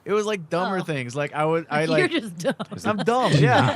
It was like dumber things. Like You're just dumb. I'm dumb. Yeah.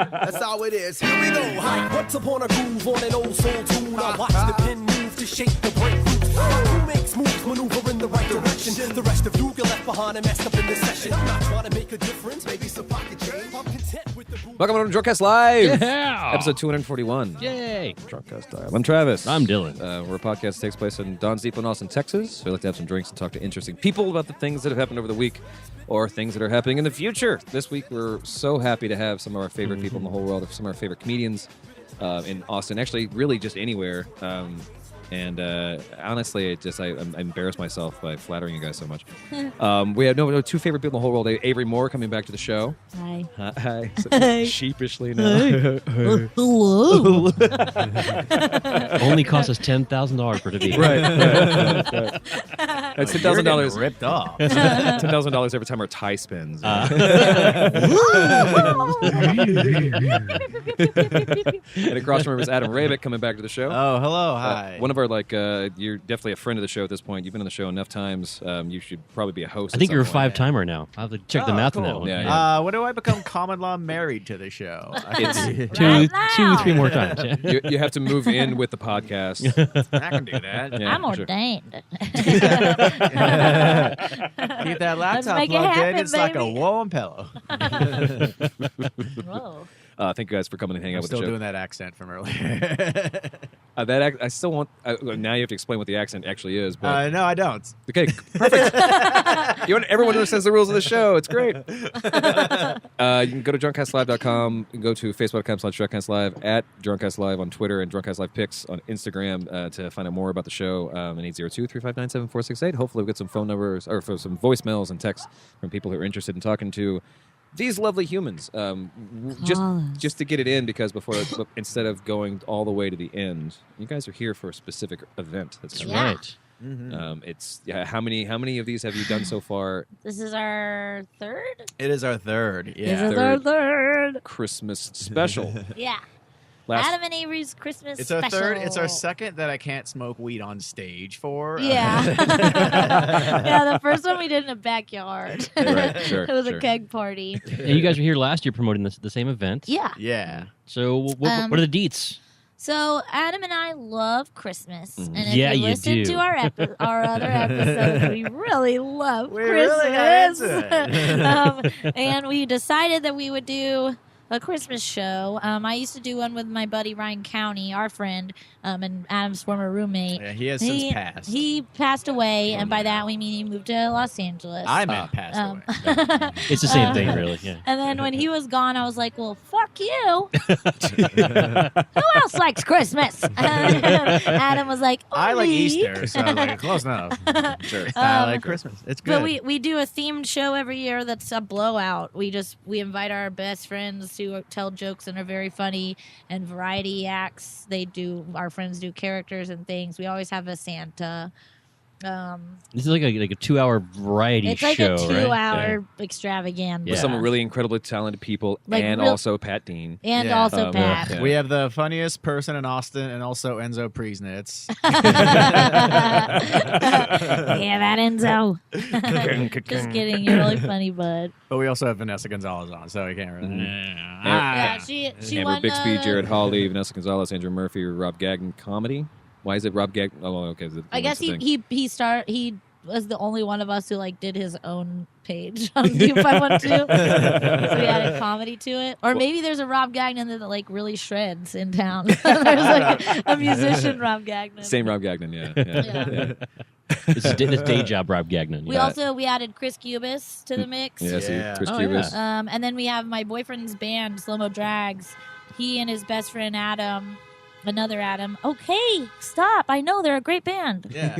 That's how it is. Here we go. Hi. Once upon a groove on an old soul tune. I watch the pin move to shake the breakthroughs. Who makes moves, maneuver in the right direction? The rest of you get left behind and messed up in the session. I'm not trying to make a difference. Maybe some pocket change. I'm content with the boom. Welcome to Drunkcast Live. Yeah. Episode 241. Yay. Drunkcast Live. I'm Travis. I'm Dylan. We're a podcast that takes place in Don's Depot in Austin, Texas. We like to have some drinks and talk to interesting people about the things that have happened over the week or things that are happening in the future. This week, we're so happy to have some of our favorite people in the whole world, some of our favorite comedians in Austin, actually really just anywhere. And honestly, I embarrass myself by flattering you guys so much. We have two favorite people in the whole world. Avery Moore coming back to the show. Hi. Hi. Hi. Sheepishly now. Hello. Only cost us $10,000 for it to be. Right. It's You're getting $10,000 ripped off. $10,000 every time our tie spins. And across from him is Adam Hrabik coming back to the show. Oh, hello. Hi. One of our, you're definitely a friend of the show at this point. You've been on the show enough times. You should probably be a host. I think at you're a some point. five-timer now. I'll have to check the math on that cool. one. Yeah. When do I become common law married to the show? It's- Two, now. 3 more times. Yeah. You have to move in with the podcast. I can do that. Yeah, I'm sure. ordained. Keep that laptop make it plugged in. happen, It's like a baby. warm pillow. Whoa. Thank you guys for coming and hanging I'm out with the still show. doing that accent from earlier. I still want. Now you have to explain what the accent actually is. But No, I don't. okay, perfect. Everyone understands the rules of the show. It's great. You can go to drunkcastlive.com. You can go to facebook.com/drunkcastlive, at drunkcastlive on Twitter, and drunkcastlive pics on Instagram to find out more about the show. And 802-359-7468. Hopefully, we'll get some phone numbers or for some voicemails and texts from people who are interested in talking to these lovely humans. Just to get it in, because instead of going all the way to the end, you guys are here for a specific event. That's That's Yeah. right. It's how many of these have you done so far? This is our third? It is our third. This Yeah. is our third. Christmas special. Yeah. Last Adam and Avery's Christmas It's our special. third. It's our second that I can't smoke weed on stage for. Yeah. Yeah, the first one we did in a backyard. Right, sure, It was sure. a keg party. And you guys were here last year promoting the same event. Yeah. Yeah. So what are the deets? So Adam and I love Christmas, and if Yeah, you you listen do. to our other episodes, we really love We really Christmas. got into it. And we decided that we would do a Christmas show. I used to do one with my buddy Ryan County, our friend, and Adam's former roommate. Yeah, he has since passed. He passed away, and by that we mean he moved to Los Angeles. I meant passed away. It's the same thing, really. Yeah. And then when he was gone, I was like, well, fuck you. Who else likes Christmas? Adam was like, I like me. Easter, so I was like, close enough. Sure. I like Christmas. It's good. But we do a themed show every year that's a blowout. We invite our best friends to tell jokes and are very funny, and variety acts. Our friends do characters and things. We always have a Santa. This is like a 2-hour variety It's show, like a right? 2-hour extravaganza. With some really incredibly talented people, Like and real- also Pat Dean. And Yeah. also Pat. yeah. We have the funniest person in Austin, and also Enzo Priesnitz. Yeah, that Enzo. Just kidding. You're really funny, bud. But we also have Vanessa Gonzalez on, so we can't really. Yeah, she Amber won. Bixby, Jared Hawley, Vanessa Gonzalez, Andrew Murphy, Rob Gagnon comedy. Why is it Rob Gagnon? Oh, okay. I guess he was the only one of us who did his own page on U512. So we added comedy to it. Or maybe there's a Rob Gagnon that really shreds in town. There's a musician Rob Gagnon. Same Rob Gagnon, yeah. Yeah. This is day job, Rob Gagnon. We Yeah. we added Chris Cubis to the mix. Yeah, see, Yeah. Chris Oh, Cubis. yeah. And then we have my boyfriend's band, Slow Mo Drags. He and his best friend Adam, another Adam. Okay, stop. I know they're a great band. Yeah.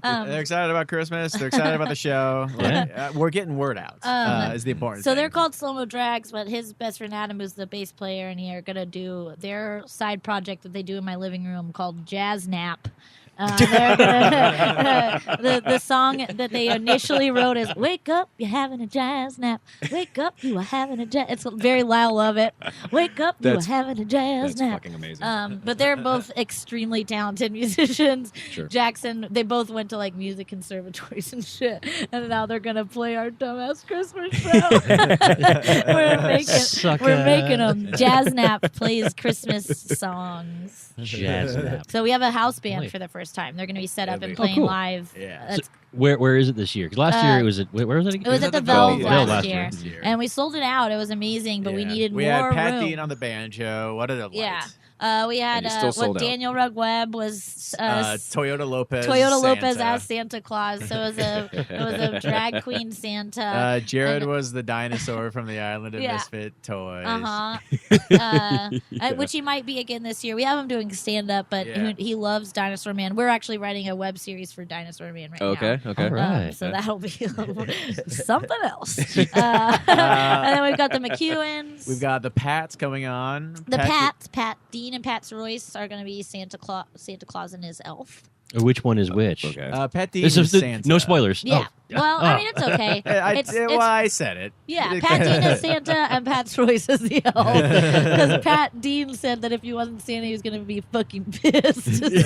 Um, They're excited about Christmas. They're excited about the show. Yeah. We're getting word out. Is the important So thing. they're called Slow Mo Drags, but his best friend Adam is the bass player, and they're gonna do their side project that they do in my living room called Jazz Nap. They're gonna, the song that they initially wrote is "Wake up, you're having a jazz nap. Wake up, you are having a jazz." It's very Lyle Lovett. Wake up, you are having a jazz That's nap. fucking amazing. But they're both extremely talented musicians. Sure. Jackson, they both went to like music conservatories and shit, and now they're gonna play our dumbass Christmas show. We're making them. Jazz Nap plays Christmas songs. Jazz nap. So we have a house band Wait. for the first time. They're going to be set up and Oh, playing cool. live. Yeah. That's- Where is it this year? 'Cause last year it was at where was it again? It was at the Velvet Velvet last last year. year, and we sold it out. It was amazing, but we Yeah. needed we more had Pat room. Dean on the banjo. What are the Yeah. lights? We had And you still sold out. Daniel Rugg Webb was Toyota Lopez. Toyota Lopez Santa. as Santa Claus. So it was a drag queen Santa. Jared and- was the dinosaur from the Island of Yeah. Misfit Toys. Which he might be again this year. We have him doing stand up, but Yeah. he loves Dinosaur Man. We're actually writing a web series for Dinosaur Man right now. Okay. All right. So that'll be something else. And then we've got the McEwens. We've got the Pats coming on. the Pat Dean and Pat Royce are going to be Santa Claus and his elf. Which one is which? Okay. Pat Dean This is is Santa. no spoilers. Yeah. Oh. Well, I mean, it's okay. I said it. Yeah, Pat Dean is Santa and Pat Royce is the elf. Because Pat Dean said that if he wasn't Santa, he was going to be fucking pissed. Did he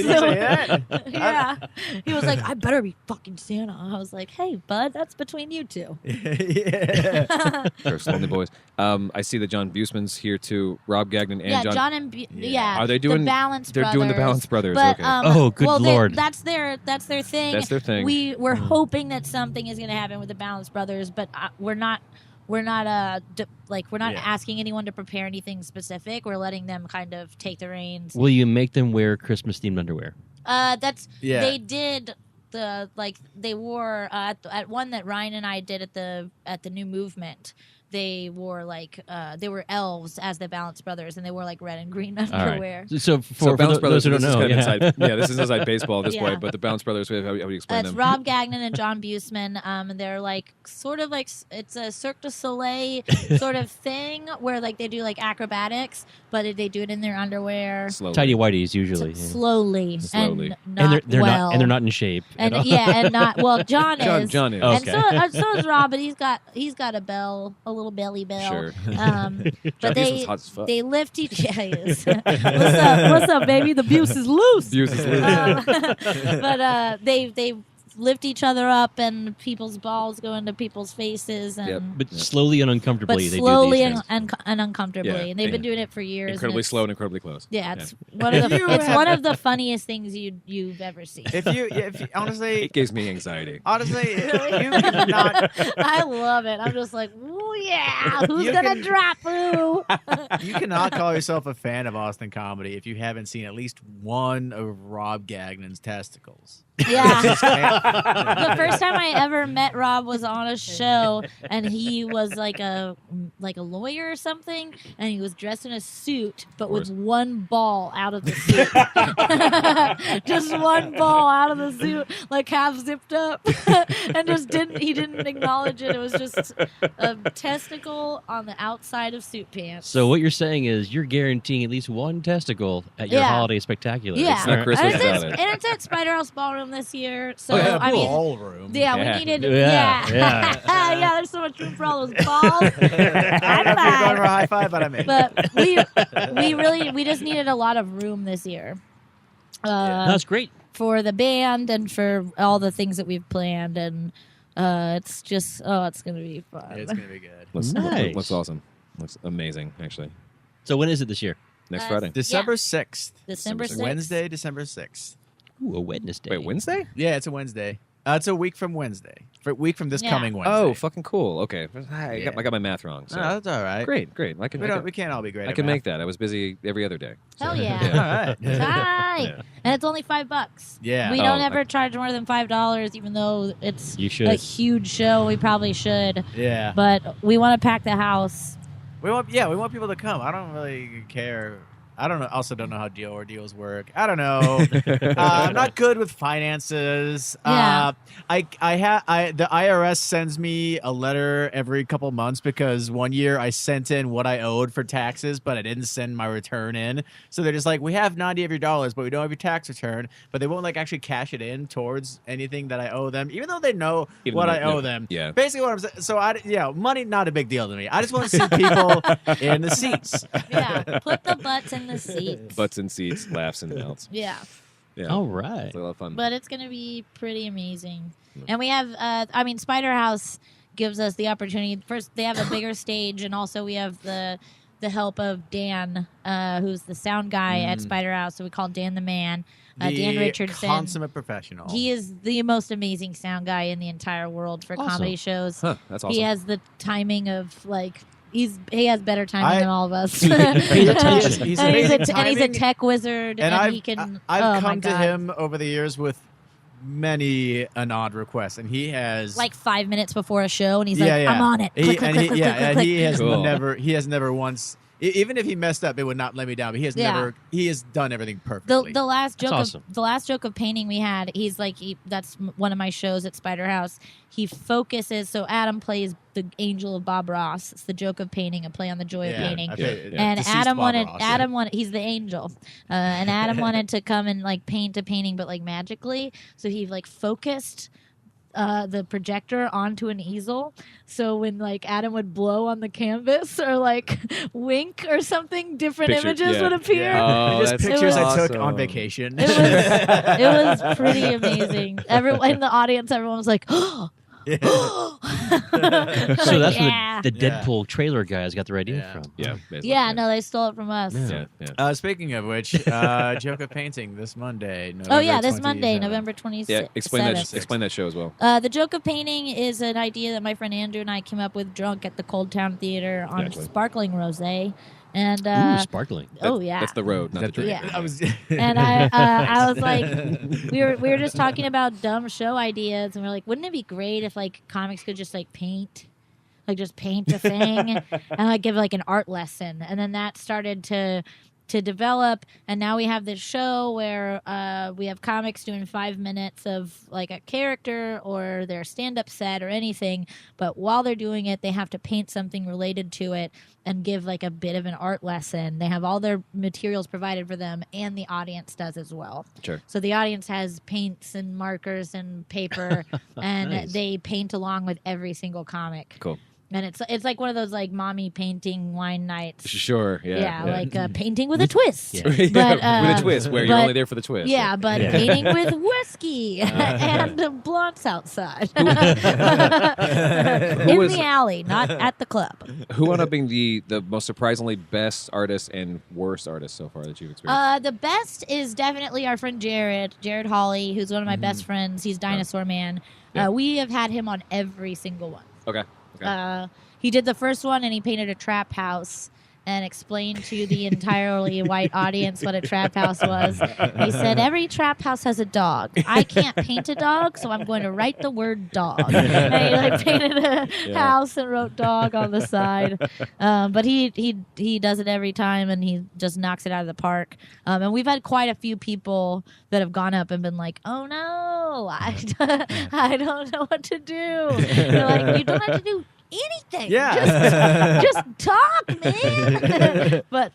say that? Yeah. He was like, I better be fucking Santa. I was like, hey, bud, that's between you two. Yeah. Sure, Slowly Boys. I see that John Buseman's here too. Rob Gagnon and Yeah, John. John and yeah. Are they doing? the Balance They're Brothers? doing the Balance Brothers. But, Okay. Oh, good well, Lord. That's their thing. That's their thing. We're hoping that something is going to happen with the Balance Brothers, but we're not Yeah. asking anyone to prepare anything specific. We're letting them kind of take the reins. Will you make them wear Christmas themed underwear? Yeah. They did they wore at one that Ryan and I did at the New Movement. They wore they were elves as the Balance Brothers, and they wore like red and green All underwear. right. So So for Balance those Brothers, who don't this is know, kind of yeah. inside. This is inside baseball at this Yeah. point. But the Balance Brothers, how do you explain It's them? Rob Gagnon and John Buseman. And they're like sort of like it's a Cirque du Soleil sort of thing where like they do like acrobatics, but they do it in their underwear Slowly. Tidy whities usually. Yeah. slowly, Slowly. and not they're well. not and they're not in shape. at And all. yeah, and not well. John is. John is. Okay. And so is Rob, but he's got a little belly bell. Sure. But Buseman's hot as fuck. they lift each. Yeah, he is. What's up, baby? The Buse is loose. Buse is loose. But they lift each other up, and people's balls go into people's faces, and Yep. But slowly and uncomfortably, they slowly do these and, things. and uncomfortably, Yeah. and they've been Yeah. doing it for years. and Incredibly it's- slow and incredibly close. Yeah, it's one of the funniest things you've ever seen. if you honestly, It gives me anxiety. honestly, you cannot, I love it. I'm just like, ooh, yeah, who's You gonna can- drop who? you cannot call yourself a fan of Austin comedy if you haven't seen at least one of Rob Gagnon's testicles. Yeah. The first time I ever met Rob was on a show, and he was like a lawyer or something, and he was dressed in a suit, but with one ball out of the suit, just one ball out of the suit, like half zipped up, and he didn't acknowledge it. It was just a testicle on the outside of suit pants. So what you're saying is you're guaranteeing at least one testicle at your Yeah. holiday spectacular. Yeah, It's not Christmas and without it. it's at Spider House Ballroom this year. So Oh, yeah, I mean, ballroom. yeah, Yeah. we needed. Yeah, Yeah, yeah. yeah. There's so much room for all those balls. I don't know if you're going for a High high five, but I mean. But we just needed a lot of room this year. That's great. For the band and for all the things that we've planned, and it's just it's gonna be fun. It's gonna be good. Nice. Looks awesome. Looks amazing, actually. So when is it this year? Next Friday. December 6th. December 6th. Wednesday, December 6th. Ooh, a Wednesday. Wait, Wednesday? Yeah, it's a Wednesday. It's a week from Wednesday. For a week from this Yeah. coming Wednesday. Oh, fucking cool. Okay. I Yeah. got my math wrong. So. No, that's all right. Great. We can't all be great. I at can math. make that. I was busy every other day. Hell So, yeah. All right. Hi. Yeah. And it's only $5. Yeah. We don't Oh, ever charge more than $5, even though it's You should. a huge show. We probably should, Yeah. but we want to pack the house. We want people to come. I don't really care I don't know. Also, don't know how deals work. I don't know. I'm not good with finances. Yeah. The IRS sends me a letter every couple months because one year I sent in what I owed for taxes, but I didn't send my return in. So they're just like, we have 90 of your dollars, but we don't have your tax return. But they won't like actually cash it in towards anything that I owe them, even though they know what I owe them. Yeah. Basically, what I'm saying. So money not a big deal to me. I just want to see people in the seats. Yeah, put the butts in the seats. Butts in seats, laughs and melts. Yeah. Yeah. All right. It's a lot of fun. But it's going to be pretty amazing. And we have, Spider House gives us the opportunity. First, they have a bigger stage, and also we have the help of Dan, who's the sound guy at Spider House. So we call Dan the man. Dan Richardson. Consummate professional. He is the most amazing sound guy in the entire world for comedy shows. Huh, that's awesome. He has the timing of, like, he has better timing than all of us. He's attention. He's and amazing he's a timing. tech wizard, and he can. I've oh my come to God. him over the years with many an odd request, and he has like 5 minutes before a show, and he's like, "I'm on it." He has click. he has never once. Even if he messed up, it would not let me down. But he has never. He has done everything perfectly. The last joke awesome. of the last joke of painting we had, he's like, that's one of my shows at Spider House. He focuses. So Adam plays the angel of Bob Ross. It's the joke of painting, a play on the joy of painting. And Adam wanted he's the angel, and Adam wanted to come and like paint a painting, but like magically. So he like focused the projector onto an easel, so when like Adam would blow on the canvas or like wink or something, different images would appear. Oh, just pictures I took awesome. on vacation. It was pretty amazing. Everyone in the audience, everyone was like, "Oh." So that's Yeah. where the Deadpool trailer guys got their idea from. Yeah. Basically. Yeah, no, they stole it from us. Yeah. Speaking of which, joke of painting this Monday. Oh yeah, this 27th. Monday, November 26th. Yeah. Explain that show as well. The joke of painting is an idea that my friend Andrew and I came up with drunk at the Cold Town Theater on sparkling rosé. And Ooh, sparkling. yeah, That's the road, not the drink. Yeah. I was. And I was like, we were just talking about dumb show ideas, and we are like, wouldn't it be great if like comics could just like paint, like just paint a thing, and like give like an art lesson, and then that started to develop, and now we have this show where we have comics doing 5 minutes of like a character or their stand-up set or anything, but while they're doing it, they have to paint something related to it and give like a bit of an art lesson. They have all their materials provided for them, and the audience does as well. Sure. So the audience has paints and markers and paper, and Nice. they paint along with every single comic. Cool. And it's like one of those like mommy painting wine nights. Sure. Yeah. Like painting with a twist. Yeah. But, with a twist where you're only there for the twist. Yeah, but painting with whiskey and blunts outside. In was- the alley, not at the club. Who wound up being the most surprisingly best artist and worst artist so far that you've experienced? The best is definitely our friend Jared Hawley, who's one of my best friends. He's Dinosaur Man. Yeah. We have had him on every single one. Okay. He did the first one, and he painted a trap house and explained to the entirely white audience what a trap house was. He said, every trap house has a dog. I can't paint a dog, so I'm going to write the word dog. And he like painted a house and wrote dog on the side. But he does it every time, and he just knocks it out of the park. And we've had quite a few people that have gone up and been like, oh no, I don't know what to do. They're like, you don't have to do anything. Yeah. Just talk, man. But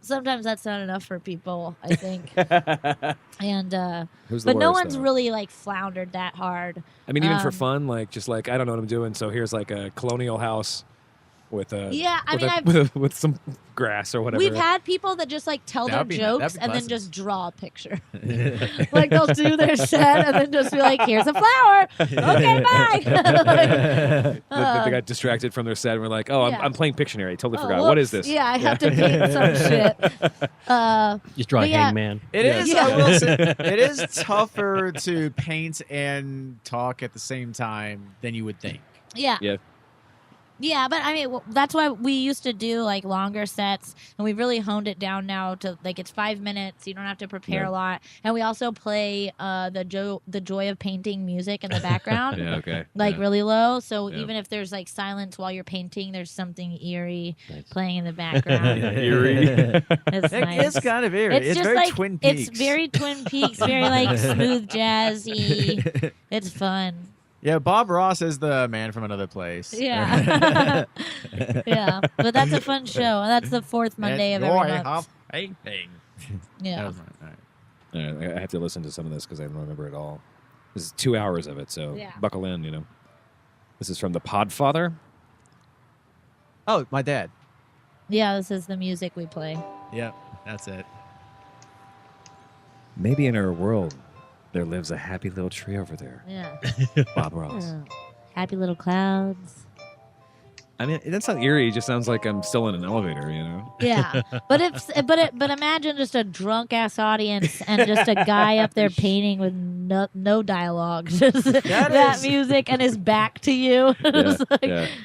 sometimes that's not enough for people, I think. And Who's the but no worst, one's though? really like floundered that hard. I mean, even for fun, like just like I don't know what I'm doing, so here's like a colonial house with a with some grass or whatever. We've had people that just like tell their That'd be jokes and then pleasant. just draw a picture. Like they'll do their set and then just be like, "Here's a flower. Okay, bye." they got distracted from their set and were like, "Oh, Yeah. I'm playing Pictionary. Totally Oh, forgot. What is whoops. this?" Yeah, I have to paint some shit. Just draw a But yeah. hangman. It is. Yeah. I will say, it is tougher to paint and talk at the same time than you would think. Yeah. Yeah. Yeah, but I mean, that's why we used to do like longer sets, and we've really honed it down now to like it's 5 minutes. You don't have to prepare a lot, and we also play the joy of painting music in the background, really low. So even if there's like silence while you're painting, there's something eerie playing in the background. Eerie. It's nice. It's kind of eerie. It's just very like Twin Peaks. It's very Twin Peaks, very like smooth jazzy. It's fun. Yeah, Bob Ross is the man from another place. Yeah. Yeah. But that's a fun show. And that's the fourth Monday of every month. Yeah. I have to listen to some of this because I don't remember it all. This is 2 hours of it, so buckle in, you know. This is from the Podfather. Oh, my dad. Yeah, this is the music we play. Yep, that's it. Maybe in our world, there lives a happy little tree over there. Yeah. Bob Ross. Yeah. Happy little clouds. I mean, that's not eerie. It just sounds like I'm still in an elevator, you know? Yeah. But imagine just a drunk ass audience and just a guy up there painting with no dialogue. Just that music and his back to you.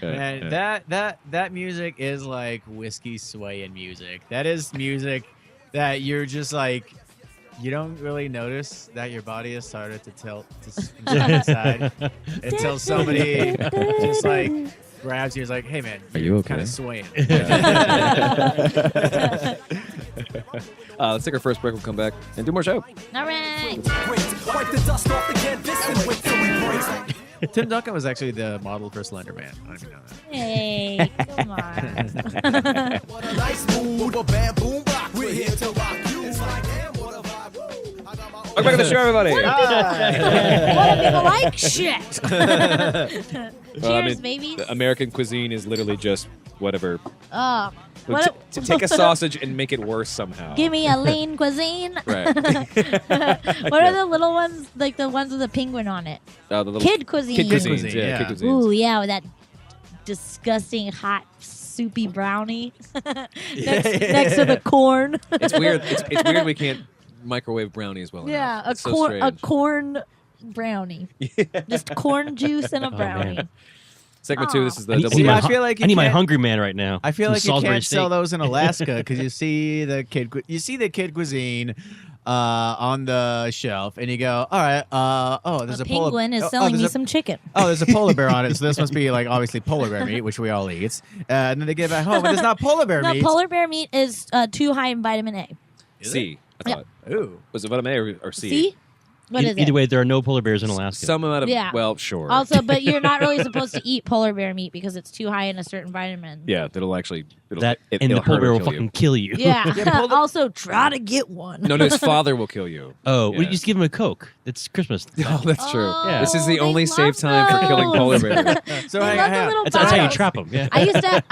That music is like whiskey swaying music. That is music that you're just like, you don't really notice that your body has started to tilt to side until somebody just like grabs you and is like, hey man, are you okay? Kind of swaying. Let's take our first break. We'll come back and do more show. All right. Tim Duncan was actually the model for Slender Man. I don't even know that. Hey, come on. What a nice mood, a bam boom rock. We're here to rock you. Welcome back to the show, everybody. What do people like? Shit. Cheers, babies. American cuisine is literally just whatever. What Take a sausage and make it worse somehow. Give me a lean cuisine. Right. What are the little ones, like the ones with a penguin on it? The little Kid cuisine. Kid cuisine, yeah. Kid cuisines. Ooh, yeah, with that disgusting hot soupy brownie next to the corn. It's weird. It's weird we can't microwave brownies well enough. It's so strange. A corn brownie. Just corn juice and a brownie. Man. Segment 2, this is the I double. need, I feel like I need my Hungry Man right now. I feel Some like you Salisbury can't sell steak. those in Alaska because you see the kid cuisine on the shelf, and you go, all right, there's a penguin is selling me there's some chicken. Oh, there's a polar bear on it, so this must be like obviously polar bear meat, which we all eat. And then they get back home, and it's not polar bear No, meat. polar bear meat is too high in vitamin A. C. I thought. Ooh. Was it vitamin A or C? See? What is it? Either way, there are no polar bears in Alaska. Some amount of, Yeah. well, sure. Also, but you're not really supposed to eat polar bear meat because it's too high in a certain vitamin. Yeah, that'll actually. and it'll the polar hurt bear or will kill fucking you. kill you. Yeah. Also, try to get one. No, his father will kill you. Oh, Yeah. well, you just give him a Coke. It's Christmas. Oh, that's true. Yeah. This is the they only love safe time for killing those. polar bears. So They hang love the on. little That's how you bottles. trap them. Yeah. I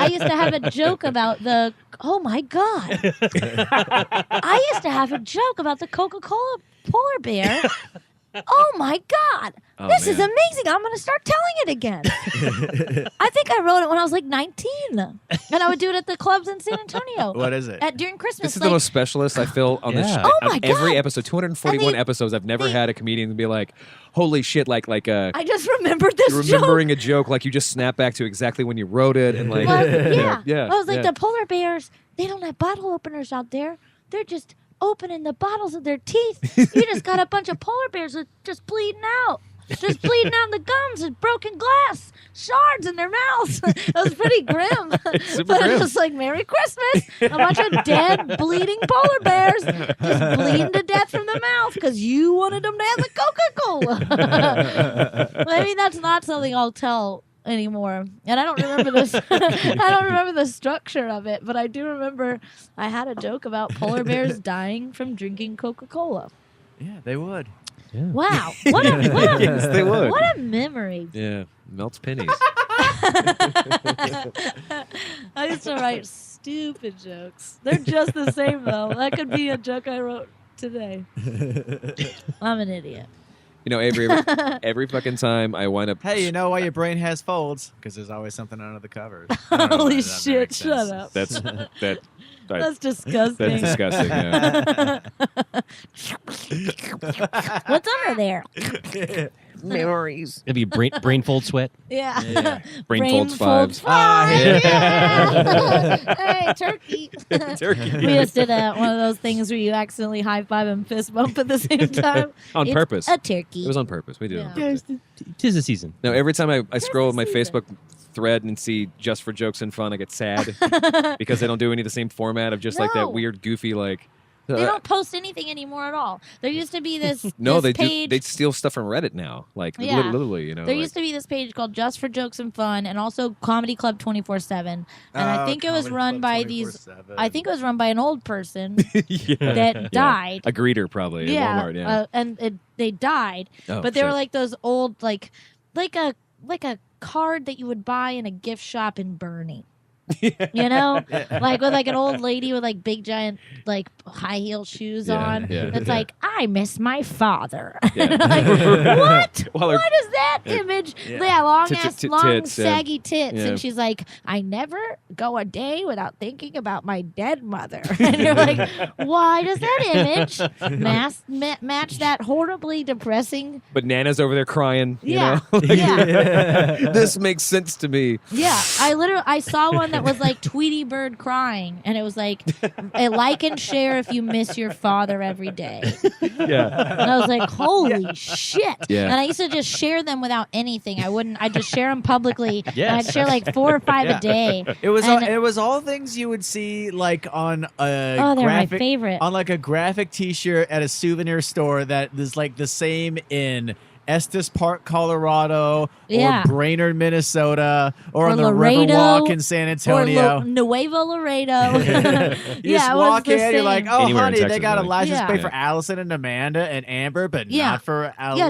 used to have a joke about the. Oh my god! I used to have a joke about the Coca-Cola polar bear. Oh my god! Oh, This is man. amazing. I'm going to start telling it again. I think I wrote it when I was like 19, and I would do it at the clubs in San Antonio. What is it? During Christmas. This is the most specialist I feel on this Yeah. show. Oh my Every God. episode, 241 And they- episodes, I've never they- had a comedian be like, holy shit, like I just remembered this remembering a joke, like you just snap back to exactly when you wrote it. And like, joke. Well, yeah. yeah. I was like, yeah. the polar bears, they don't have bottle openers out there. They're just opening the bottles of their teeth. You just got a bunch of polar bears that just bleeding out. Just bleeding out the gums and broken glass shards in their mouths. It was pretty grim. Super But grim. it was like, Merry Christmas. A bunch of dead, bleeding polar bears just bleeding to death from the mouth because you wanted them to have the Coca-Cola. I mean, that's not something I'll tell anymore. And I don't remember this. I don't remember the structure of it, but I do remember I had a joke about polar bears dying from drinking Coca-Cola. Yeah, they would. Wow. What a Yes, they would. What a memory. Yeah, melts pennies. I used to write stupid jokes. They're just the same, though. That could be a joke I wrote today. I'm an idiot. You know, Avery, every fucking time I wind up. Hey, you know why your brain has folds? Because there's always something under the covers. I don't know Holy why that shit, makes shut sense. up. That's That's disgusting. that's disgusting. Yeah. What's under there? Memories. Have you brain fold sweat? Yeah. Brain folds fives. Yeah. Hey, turkey. Turkey. We just did one of those things where you accidentally high five and fist bump at the same time. On It's purpose. A turkey. It was on purpose. We did it on Yeah. purpose. Tis the season. No, every time I scroll my season. Facebook thread and see Just for Jokes and Fun, I get sad because they don't do any of the same format of just like No. that weird, goofy, like. They don't post anything anymore at all. There used to be this No, this they page. do. They steal stuff from Reddit now, like Yeah. literally, you know. There like, used to be this page called Just for Jokes and Fun, and also Comedy Club 24/7. And I think it was run by these. I think it was run by an old person that died. a greeter probably. At Walmart, yeah. They died, Oh, but they were shit. like those old like a card that you would buy in a gift shop in Bernie. You know, like with like an old lady with like big giant like high heel shoes on. yeah, It's yeah. like, I miss my father. Yeah. Like, what? Well, her- What is that image? Yeah, long Tits, long tits, yeah. saggy tits, Yeah. and she's like, I never go a day without thinking about my dead mother. And you're like, why does that image match that horribly depressing? But Nana's over there crying. Yeah, You know? yeah. This makes sense to me. Yeah, I saw one that was like Tweety Bird crying, and it was like a like and share if you miss your father every day. Yeah. And I was like, holy shit! Yeah. And I used to just share them without anything. I'd just share them publicly. And Yes. I'd share like 4 or 5 a day. It was And- it was all things you would see like on a Oh, they're my graphic favorite. on like a graphic T-shirt at a souvenir store that is like the same in Estes Park, Colorado, Yeah. or Brainerd, Minnesota, or Or on the Laredo, Riverwalk in San Antonio. Or Nuevo Laredo. You just it was walk the in, you're like, same. oh, Anywhere in honey, they Texas, got a really. license Yeah. plate for Allison and Amanda and Amber, but Yeah. not for Alyssa. Yeah,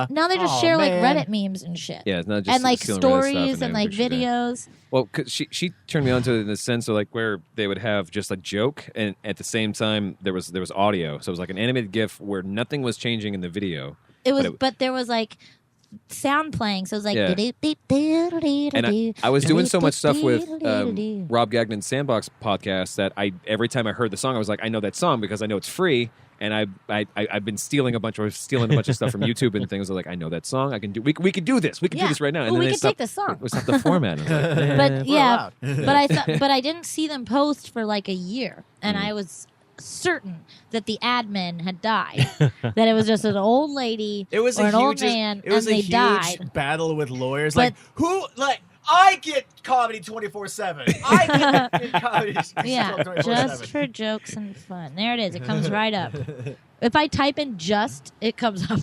now they just Oh, share like man. Reddit memes and shit. Yeah, it's not just And like stealing Reddit stuff stories and like everything she's done. videos. Well, 'cause she turned me on to it in the sense of like where they would have just a joke, and at the same time there was audio, so it was like an animated GIF where nothing was changing in the video. It was, it- but there was like sound playing, so it was like. Yeah. And I was doing so much stuff with Rob Gagnon's Sandbox podcast that every time I heard the song, I was like, I know that song because I know it's free. And I've been stealing a bunch of stuff from YouTube and things. I was like, I know that song. I can do. We could do this. We could do this right now. And Well, then we they could take stopped- the song. We stopped the format. I was like, But yeah, allowed. but I didn't see them post for like a year, and Mm. I was certain that the admin had died. That it was just an old lady It was or a an old huge, man, it was and a they huge died. battle with lawyers. But- I get comedy 24/7. I get comedy. Yeah, 24/7. just for jokes and fun. There it is. It comes right up. If I type in "just," it comes up.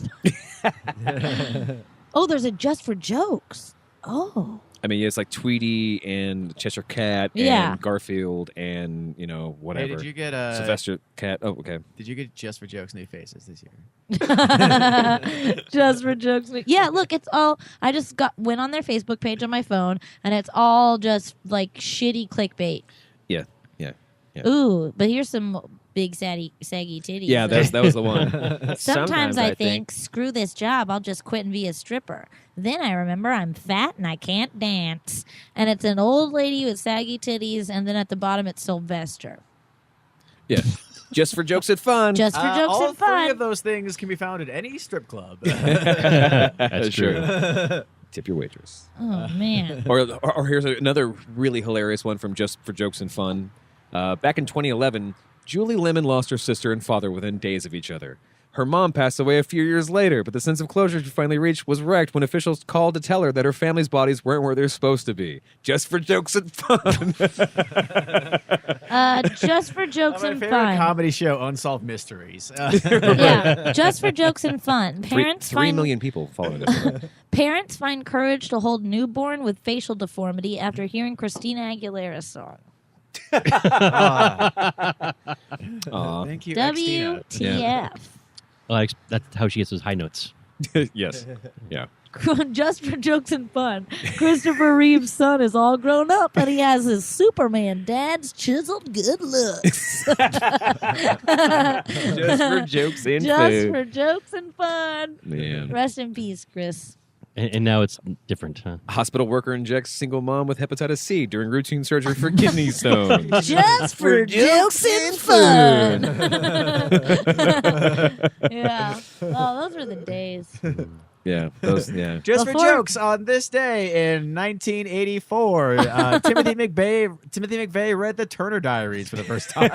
Oh, there's a "just for jokes." Oh. I mean, it's like Tweety and Cheshire Cat Yeah. and Garfield and whatever. Hey, did you get Sylvester Cat? Oh, okay. Did you get Just for Jokes New Faces this year? Just for jokes. Yeah, look, it's all. I just went on their Facebook page on my phone, and it's all just like shitty clickbait. Yeah. Ooh, but here's some big saggy titties. Yeah, that was the one. Sometimes I think, screw this job, I'll just quit and be a stripper. Then I remember I'm fat and I can't dance. And it's an old lady with saggy titties, and then at the bottom it's Sylvester. Yeah. Just for jokes and fun. Just for jokes all and fun. 3 of those things can be found at any strip club. That's true. Tip your waitress. Oh, man. Or here's another really hilarious one from Just for Jokes and Fun. Back in 2011, Julie Lemon lost her sister and father within days of each other. Her mom passed away a few years later, but the sense of closure she finally reached was wrecked when officials called to tell her that her family's bodies weren't where they're supposed to be. Just for jokes and fun. Just for jokes My and favorite fun. comedy show, Unsolved Mysteries. Yeah, just for jokes and fun. Parents 3 find million people following this one. Parents find courage to hold newborn with facial deformity after hearing Christina Aguilera's song. Aw. Thank you, Xtina. WTF. Well, that's how she gets those high notes. Yes. Yeah. Just for jokes and fun. Christopher Reeve's son is all grown up and he has his Superman dad's chiseled good looks. Just for jokes and Just food. for jokes and fun. Man. Rest in peace, Chris. And now it's different, huh? Hospital worker injects single mom with hepatitis C during routine surgery for kidney stones. Just for jokes and fun. Yeah. Oh, those were the days. Yeah, Yeah, those. Yeah. Just for Before- jokes, on this day in 1984, Timothy McVeigh read the Turner Diaries for the first time.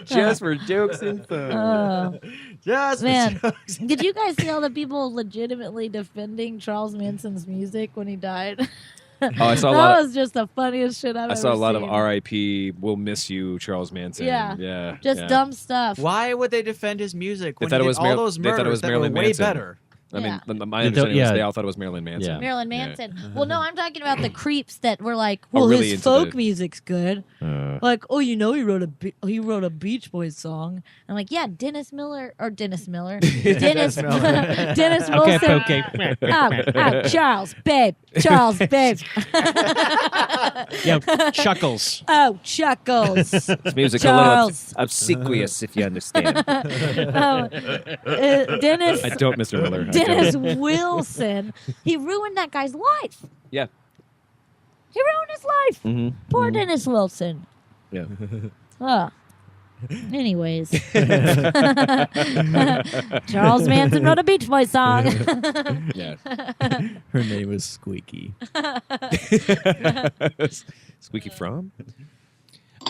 Just for jokes and fun. Just Man, for jokes. did you guys see all the people legitimately defending Charles Manson's music when he died? Oh, I saw a that lot. was just the funniest shit I've I ever saw a lot seen. of R.I.P. We'll miss you, Charles Manson. Yeah. Yeah. Just yeah. dumb stuff. Why would they defend his music They when thought he it did was all those they thought it murders was that Marilyn were way Manson. better? I mean, Yeah. my understanding was yeah. they all thought it was Marilyn Manson. Yeah. Marilyn Yeah. Manson. Well, no, I'm talking about the creeps that were like, Oh, well, really his into folk the- music's good. Like, oh, you know, he wrote a Beach Boys song. I'm like, yeah, Dennis Miller, Dennis Dennis Wilson. Okay. Oh, Charles, babe. Yeah, Chuckles. Oh, Chuckles. It's music Charles. a little obsequious, if you understand. Dennis. I don't, Mr. Miller. I Dennis don't. Wilson. He ruined that guy's life. Yeah. He ruined his life. Mm-hmm. Poor Dennis Wilson. Yeah. Anyways. Charles Manson wrote a Beach Boys song. Yeah. Her name was Squeaky. Squeaky From?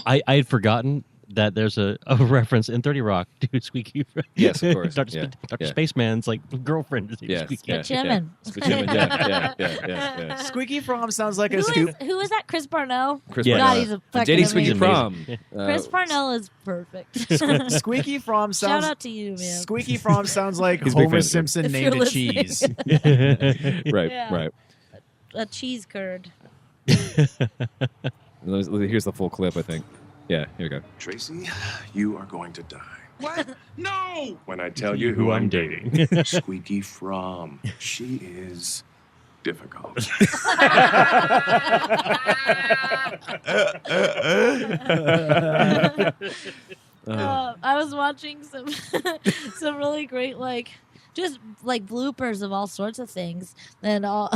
I had forgotten that there's a reference in 30 Rock to Squeaky. Yes, of course. Dr. Yeah. Dr. Yeah. Spaceman's like girlfriend is Yes. Squeaky. Yeah. Skitchimin. Yeah. Skitchimin. Yeah. Squeaky Fromm sounds like a Who is that? Chris Parnell? Chris Yeah. God, Parnell. he's a fucking JD Squeaky amazing. Prom. Chris Parnell is perfect. Squeaky Fromm Shout sounds. out to you, man. Squeaky Fromm sounds like He's a big fan Homer of it. Simpson If named you're a cheese. Right. Yeah. Right. A cheese curd. Here's the full clip, I think. Yeah, here we go. Tracy, you are going to die. What? No! When I tell you who I'm dating, Squeaky Fromm. She is difficult. I was watching some some really great just bloopers of all sorts of things, and all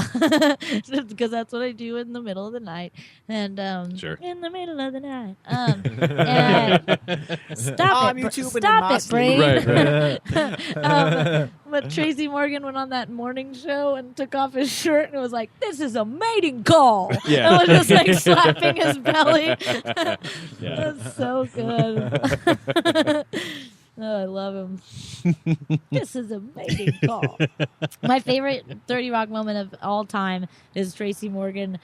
because that's what I do in the middle of the night, and Sure. in the middle of the night, and stop it, YouTube and stop it, Mosley. brain. But Tracy Morgan went on that morning show and took off his shirt and was like, "This is a mating call," Yeah. and was just slapping his belly. Yeah. That's so good. Oh, I love him. This is a mating call. My favorite 30 Rock moment of all time is Tracy Morgan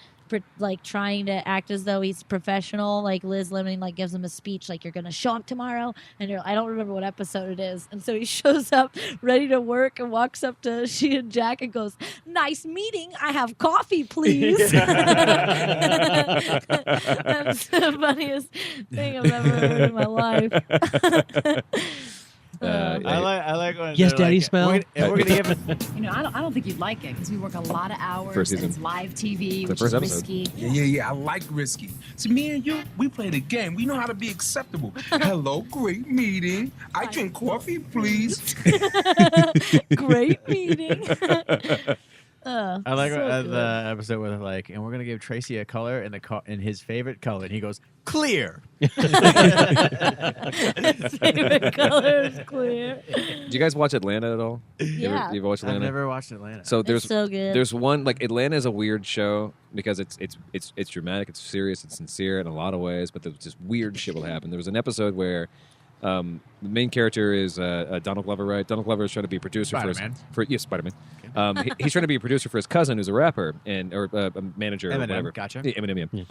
trying to act as though he's professional. Like Liz Lemon gives him a speech like, "You're gonna show up tomorrow," and I don't remember what episode it is. And so he shows up ready to work and walks up to she and Jack and goes, "Nice meeting. I have coffee, please." That's the funniest thing I've ever heard in my life. I like when Yes, they're Daddy like, smell. We're gonna give. You know, I don't think you'd like it because we work a lot of hours. First and season. it's live TV, The which first is episode. risky. Yeah, I like risky. See, me and you, we play the game. We know how to be acceptable. Hello, great meeting. I drink coffee, please. Great meeting. I like so good. the episode where they're like, and we're gonna give Tracy a color in his favorite color, and he goes clear. His favorite color is clear. Did you guys watch Atlanta at all? Yeah. You ever watched I've Atlanta? never watched Atlanta. So It's so good. There's one Atlanta is a weird show because it's dramatic, it's serious, it's sincere in a lot of ways, but there's just weird shit will happen. There was an episode where the main character is Donald Glover, right? Donald Glover is trying to be a producer Spider-Man. Spider-Man. He's trying to be a producer for his cousin who's a rapper or a manager or Eminem, whatever. gotcha. Yeah, Eminem. Yeah.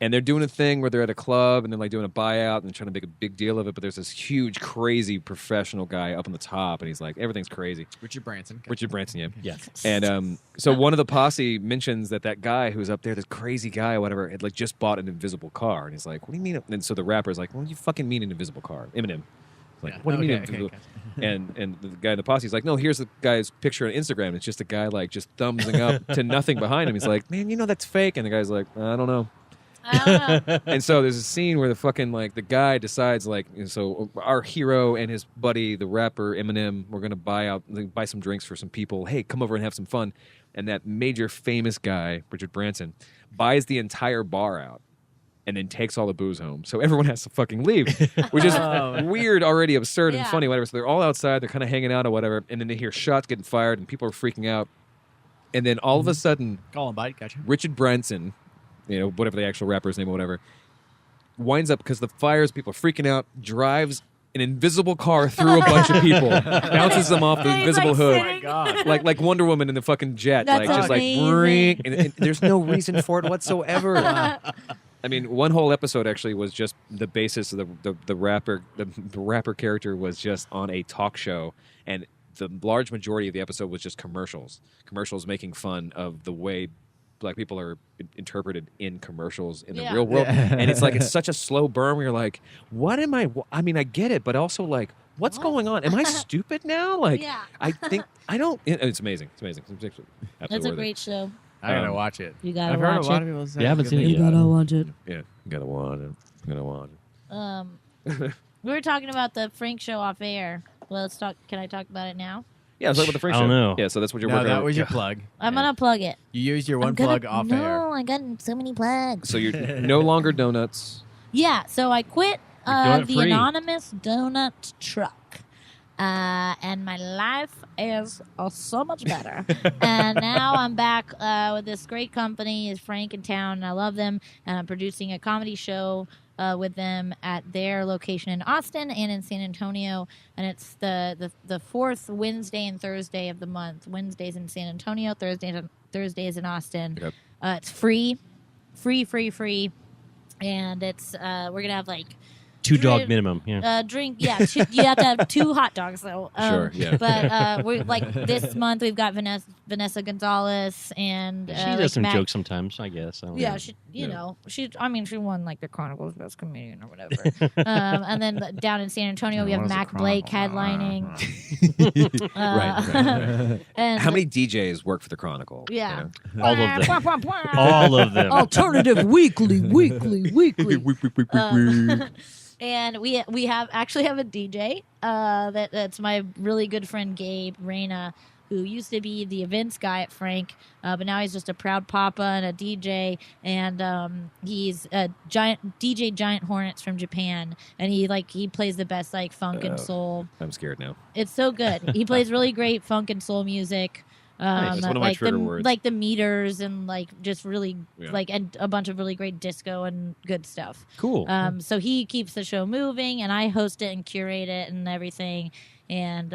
And they're doing a thing where they're at a club and they're doing a buyout and they're trying to make a big deal of it. But there's this huge, crazy professional guy up on the top, and he's like, everything's crazy. Richard Branson. Richard Branson, yeah. Yes. And so one of the posse mentions that guy who's up there, this crazy guy or whatever, had just bought an invisible car. And he's like, "What do you mean?" And so the rapper's like, "What do you fucking mean an invisible car?" Eminem. He's like, Yeah. "What do you mean Okay, invisible?" okay. And the guy in the posse is like, "No, here's the guy's picture on Instagram. It's just a guy just thumbsing up to nothing behind him." He's like, "Man, you know that's fake." And the guy's like, "I don't know." I don't know. And so there's a scene where the fucking the guy decides so our hero and his buddy the rapper Eminem we're gonna buy some drinks for some people. Hey, come over and have some fun. And that major famous guy Richard Branson buys the entire bar out and then takes all the booze home. So everyone has to fucking leave, which is weird already, absurd and funny, whatever. So they're all outside, they're kind of hanging out or whatever, and then they hear shots getting fired and people are freaking out. And then all of a sudden, Columbine, gotcha. Richard Branson, whatever the actual rapper's name or whatever, winds up because the fires, people are freaking out, drives an invisible car through a bunch of people, bounces them off the invisible hood. Oh my God. Like Wonder Woman in the fucking jet. That's just amazing. like, and there's no reason for it whatsoever. I mean, one whole episode actually was just the basis of the rapper. The rapper character was just on a talk show, and the large majority of the episode was just commercials making fun of the way black people are interpreted in commercials in the real world. And it's like, it's such a slow burn where you're like, what am I mean, I get it, but also like, what's going on? Am I stupid now? Like, I think, I don't, it's amazing. It's amazing. It's absolutely That's a worth great show. I gotta watch it. You gotta I've heard watch a lot it. of people say You haven't seen it You yet. gotta watch it. Yeah, you gotta watch it. You gotta watch it. We were talking about the Frank show off air. Well, let's talk. Can I talk about it now? Yeah, let's talk about the Frank I show. don't know. Yeah, so that's what you're No, working on. that was your plug. I'm gonna plug it. You used your one plug off air. No, I got so many plugs. So you're no longer donuts. Yeah, so I quit donut the free. anonymous donut truck. And my life is so much better. And now I'm back with this great company, is Frank in town, and I love them. And I'm producing a comedy show with them at their location in Austin and in San Antonio. And it's the fourth Wednesday and Thursday of the month. Wednesdays in San Antonio, Thursdays in Austin. Yep. It's free. And it's we're gonna have like $2 minimum. Yeah. drink. Yeah, you have to have 2 hot dogs though. Sure, yeah. But we're like this month we've got Vanessa Gonzalez and She like does some Matt, jokes sometimes, I guess. I don't Yeah, know. she she won like the Chronicles Best Comedian or whatever. And then down in San Antonio we have Mac Blake headlining. Right. And How many DJs work for the Chronicle? Yeah. All of them. All of them. Alternative weekly. And we have a DJ that's my really good friend Gabe Reyna, who used to be the events guy at Frank, but now he's just a proud papa and a DJ, and he's a Giant Hornets from Japan, and he plays the best like funk and soul. I'm scared now. It's so good. He plays really great funk and soul music. Nice. That's one of my like trigger words. Like the meters and like just really Yeah. and a bunch of really great disco and good stuff. Cool. So he keeps the show moving, and I host it and curate it and everything. And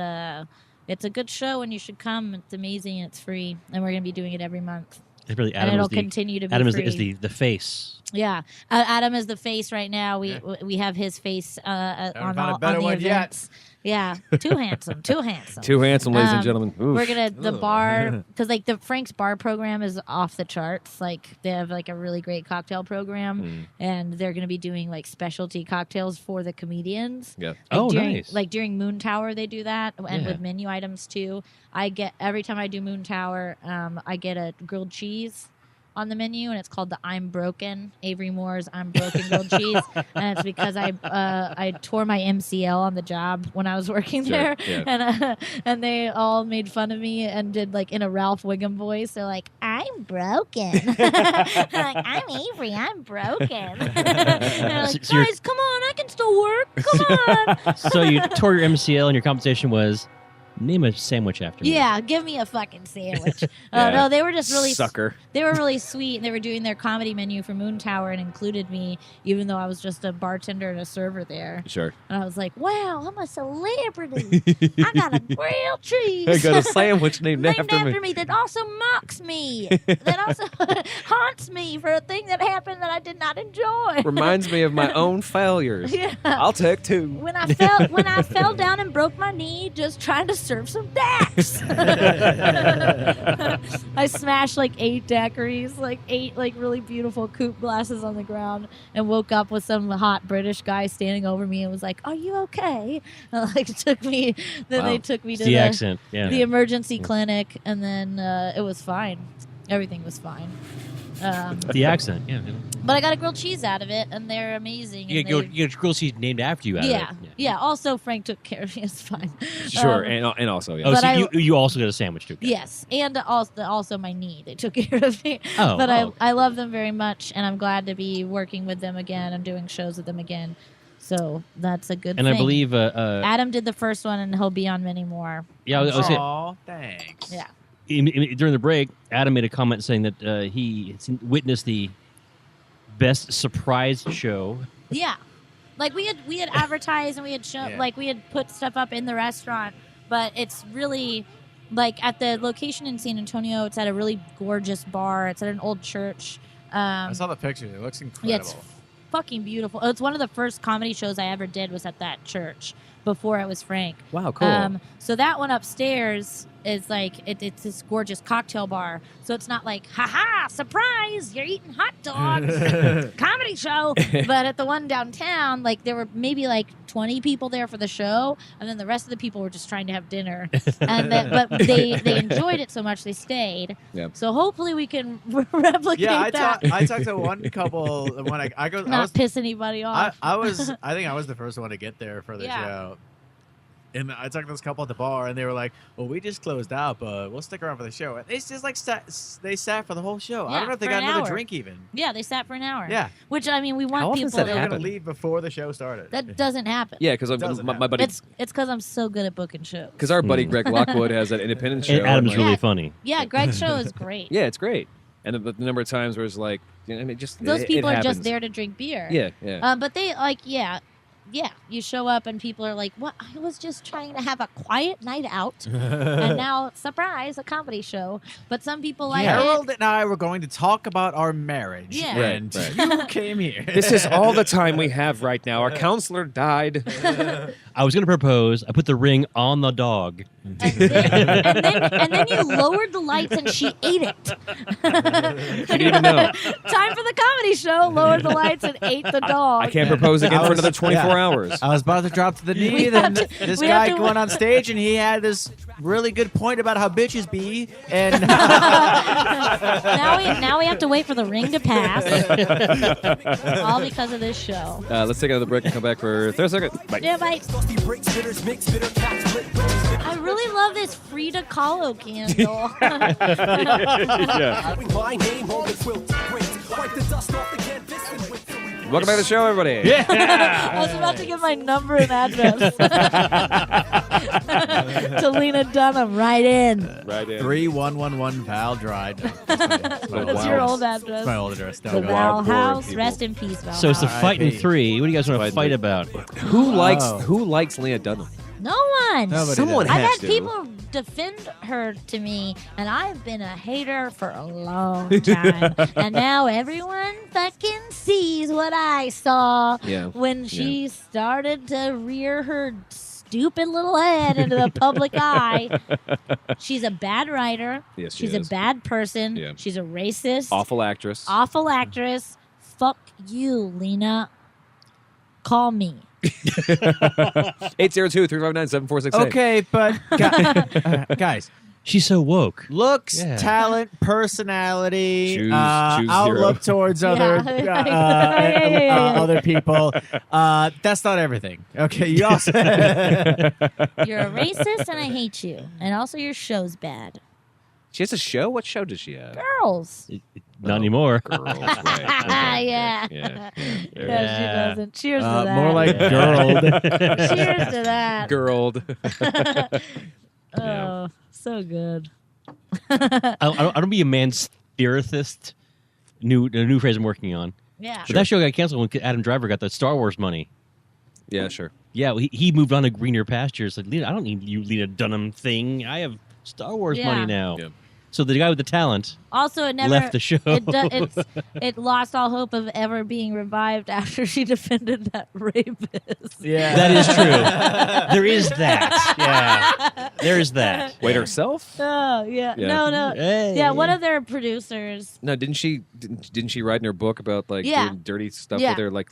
it's a good show, and you should come. It's amazing. It's free, and we're gonna be doing it every month. It's really And it'll continue to be Adam free. is the face. Yeah, Adam is the face right now. We have his face on found all a better on the one yet. events. Yeah, too handsome. Too handsome, ladies and gentlemen. Oof. We're gonna the bar because like the Frank's bar program is off the charts. Like they have like a really great cocktail program, and they're gonna be doing like specialty cocktails for the comedians. Yeah. Like, Nice. Like during Moon Tower, they do that, and Yeah. with menu items too. I get every time I do Moon Tower, I get a grilled cheese on the menu, and it's called the I'm Broken, Avery Moore's I'm Broken grilled cheese, and it's because I tore my MCL on the job when I was working there, yeah. and they all made fun of me and did like in a Ralph Wiggum voice. They're like, I'm broken. Like, I'm Avery, I'm broken. And I'm like, So you're- guys, come on, I can still work. Come on. So you tore your MCL, and your competition was name a sandwich after me. Yeah, give me a fucking sandwich. Yeah. No, they were just really Sucker. They were really sweet, and they were doing their comedy menu for Moon Tower and included me, even though I was just a bartender and a server there. Sure. And I was like, "Wow, I'm a celebrity! I got a grilled cheese. I got a sandwich named after me. that also mocks me, that also haunts me for a thing that happened that I did not enjoy." Reminds me of my own failures. Yeah. I'll take 2. When I fell down and broke my knee just trying to serve some daiquiris. I smashed like 8 daiquiris, like 8 like really beautiful coupe glasses on the ground, and woke up with some hot British guy standing over me and was like, "Are you okay?" And like took me. Then they took me to The accent. Yeah. the emergency clinic, and then it was fine. Everything was fine. The accent, yeah. But I got a grilled cheese out of it, and they're amazing. You get grilled cheese named after you out of it. Yeah. Also, Frank took care of me. It's fine. Sure, and also, yeah. Oh, so you also got a sandwich too. Yes, and also my knee. They took care of me. Oh, but I love them very much, and I'm glad to be working with them again. I'm doing shows with them again. So that's a good thing. And I believe Adam did the first one, and he'll be on many more. Yeah, I was saying. Aw, thanks. Yeah. During the break, Adam made a comment saying that he witnessed the best surprise show. Yeah, like we had advertised and we had shown like we had put stuff up in the restaurant, but it's really like at the location in San Antonio. It's at a really gorgeous bar. It's at an old church. I saw the pictures. It looks incredible. Yeah, it's fucking beautiful. It's one of the first comedy shows I ever did was at that church before I was Frank. Wow, cool. So that one upstairs is like it's this gorgeous cocktail bar. So it's not like ha surprise, you're eating hot dogs, comedy show. But at the one downtown, like there were maybe like 20 people there for the show, and then the rest of the people were just trying to have dinner. But they enjoyed it so much they stayed. Yep. So hopefully we can replicate that. I talked to one couple when I go. Not piss anybody off. I think I was the first one to get there for the show. And I talked to this couple at the bar, and they were like, "Well, we just closed out, but we'll stick around for the show." And it's just like they sat for the whole show. I don't know if they got another drink even. Yeah, they sat for an hour. Yeah, which I mean, we want How often people does that they were happen? going to leave before the show started. That doesn't happen. Yeah, because my buddy. It's because I'm so good at booking shows. Because our buddy Greg Lockwood has that independent show. And Adam's like, really funny. Yeah, Greg's show is great. Yeah, it's great. And the number of times where it's like, I mean, just those people it are just happens. there to drink beer. Yeah. But they you show up and people are like, "What? I was just trying to have a quiet night out, and now surprise, a comedy show." But some people like Harold it. and I were going to talk about our marriage, Yeah. and you came here. This is all the time we have right now. Our counselor died. I was going to propose. I put the ring on the dog. And then you lowered the lights and she ate it. She didn't even know. Time for the comedy show. Lowered the lights and ate the dog. I can't propose again for another 24 hours. I was about to drop to the knee, then this guy went on stage, and he had this really good point about how bitches be, and now we have to wait for the ring to pass. All because of this show. Let's take another break and come back for 30 seconds. Bye. Yeah, bye. I really love this Frida Kahlo candle. Welcome back to the show, everybody. Yeah. I was about to give my number and address to Lena Dunham. Right in. Right in. 3111 Val Drive. What's your old address? My old address. The Val House. Rest in peace, Val. So it's the House. fighting three. What do you guys want to fight about? Who likes Lena Dunham? No one. Someone I've has had to. people defend her to me, and I've been a hater for a long time. And now everyone fucking sees what I saw when she started to rear her stupid little head into the public eye. She's a bad writer. Yes, She's a bad person. Yeah. She's a racist. Awful actress. Awful actress. Fuck you, Lena. Call me. 802-359-7468. Okay, but guys, she's so woke. Looks, Yeah. talent, personality, Choose outlook zero. towards other other people. That's not everything. Okay, you also You're a racist and I hate you. And also your show's bad. She has a show? What show does she have? Girls. Not anymore. Girls, right. Yeah. Yeah. She doesn't. Cheers to that. more like girl. Cheers to that. Girled. Oh, so good. I don't be a man-spiritist. A new phrase I'm working on. Yeah. But that show got canceled when Adam Driver got the Star Wars money. Yeah, sure. Yeah, he moved on to greener pastures. Like, Lena, I don't need you, Lena Dunham thing. I have Star Wars money now. Yeah. So the guy with the talent Also, it never left the show. It lost all hope of ever being revived after she defended that rapist. Yeah, That is true. There is that. Yeah, there is that. Wait, herself? Oh yeah. Yeah. No. Hey. Yeah, one of their producers. No, didn't she write in her book about like doing dirty stuff Yeah. with her like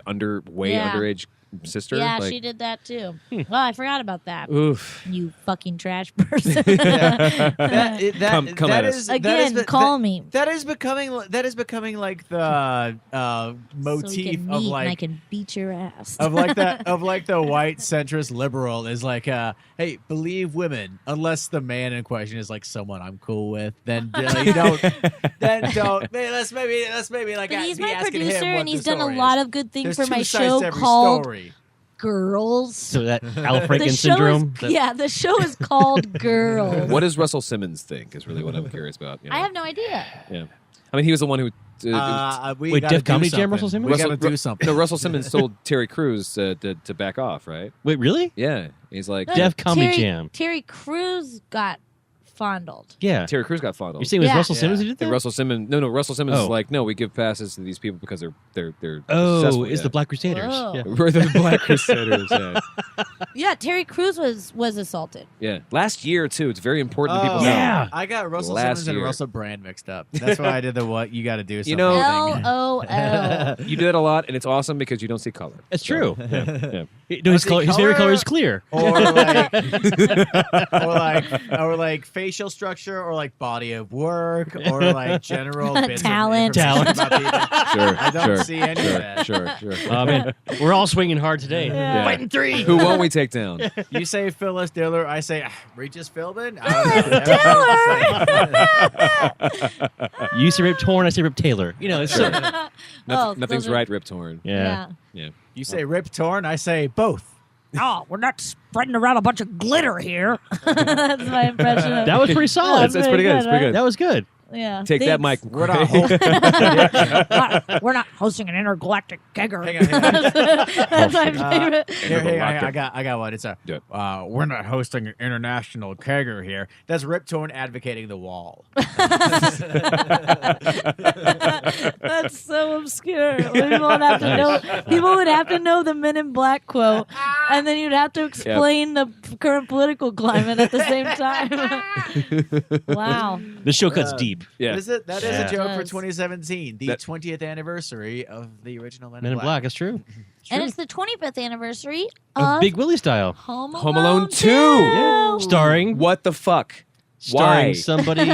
underage sister? Yeah, like, she did that too. Well, I forgot about that. Oof. You fucking trash person. Come at us. Again, call me. That is becoming like the motif so we can meet of like and I can beat your ass. of like the white centrist liberal is like hey, believe women unless the man in question is like someone I'm cool with, then don't let's maybe like But he's be my asking producer him what and he's the done a story lot is. of good things There's for my two sides show to every called story. Girls. So that Al The Franken show syndrome. is, yeah, the show is called Girls. What does Russell Simmons think? Is really what I'm curious about. You know? I have no idea. Yeah, I mean, he was the one who. We Wait, gotta Def do Comedy Jam, something. Russell Simmons? We gotta do something. No, Russell Simmons told Terry Crews to back off, right? Wait, really? Yeah, he's like No, Def Comedy Terry, Jam. Terry Crews got fondled. Yeah. Terry Crews got fondled. You're saying it was Yeah. Russell Simmons who Yeah. did that? And Russell Simmons, no, Russell Simmons is Oh. like, no, we give passes to these people because they're Oh, successful. it's the Black Crusaders. Whoa. Yeah. We're the Black Crusaders. Yeah. Yeah, Terry Crews was assaulted. Yeah, last year too. It's very important to people. Oh, know. Yeah. I got Russell Last Simmons and year. Russell Brand mixed up. That's why I did the what you got to do. You know- something thing. LOL. You do that a lot, and it's awesome because you don't see color. It's So, true. yeah. No, his, see color, his favorite color? color is clear. or like facial structure, or like body of work, or like general bits of Talent. information about people. Sure, I don't sure, see any sure, of that. Sure. Oh, man. We're all swinging hard today. Yeah. Fighting three. Who won't we take down? You say Phyllis Diller, I say Regis Philbin. You say Rip Torn, I say Rip Taylor. You know, it's Sure. Oh, Nothing's those are- right, Rip Torn. Yeah. Yeah. You say Rip Torn, I say both. Oh, we're not spreading around a bunch of glitter here. That's my impression. Of That was pretty solid. That's pretty good. It's pretty good. That was good. Yeah. Take that, Mike. We're not. We're not hosting an intergalactic kegger. Hang on. That's my favorite. Here, I got one. It's Do it. we're not hosting an international kegger here. That's Rip Torn advocating the wall. That's so obscure. People would have to know. People would have to know the Men in Black quote, and then you'd have to explain the current political climate at the same time. Wow. The show cuts deep. Yeah. That is Yeah. a joke for Does. 2017, the That- 20th anniversary of the original Men Men in Black, that's true. And it's the 25th anniversary Of of Big Willie style. Home Home Alone 2. Yeah. Starring What the fuck? starring Why? somebody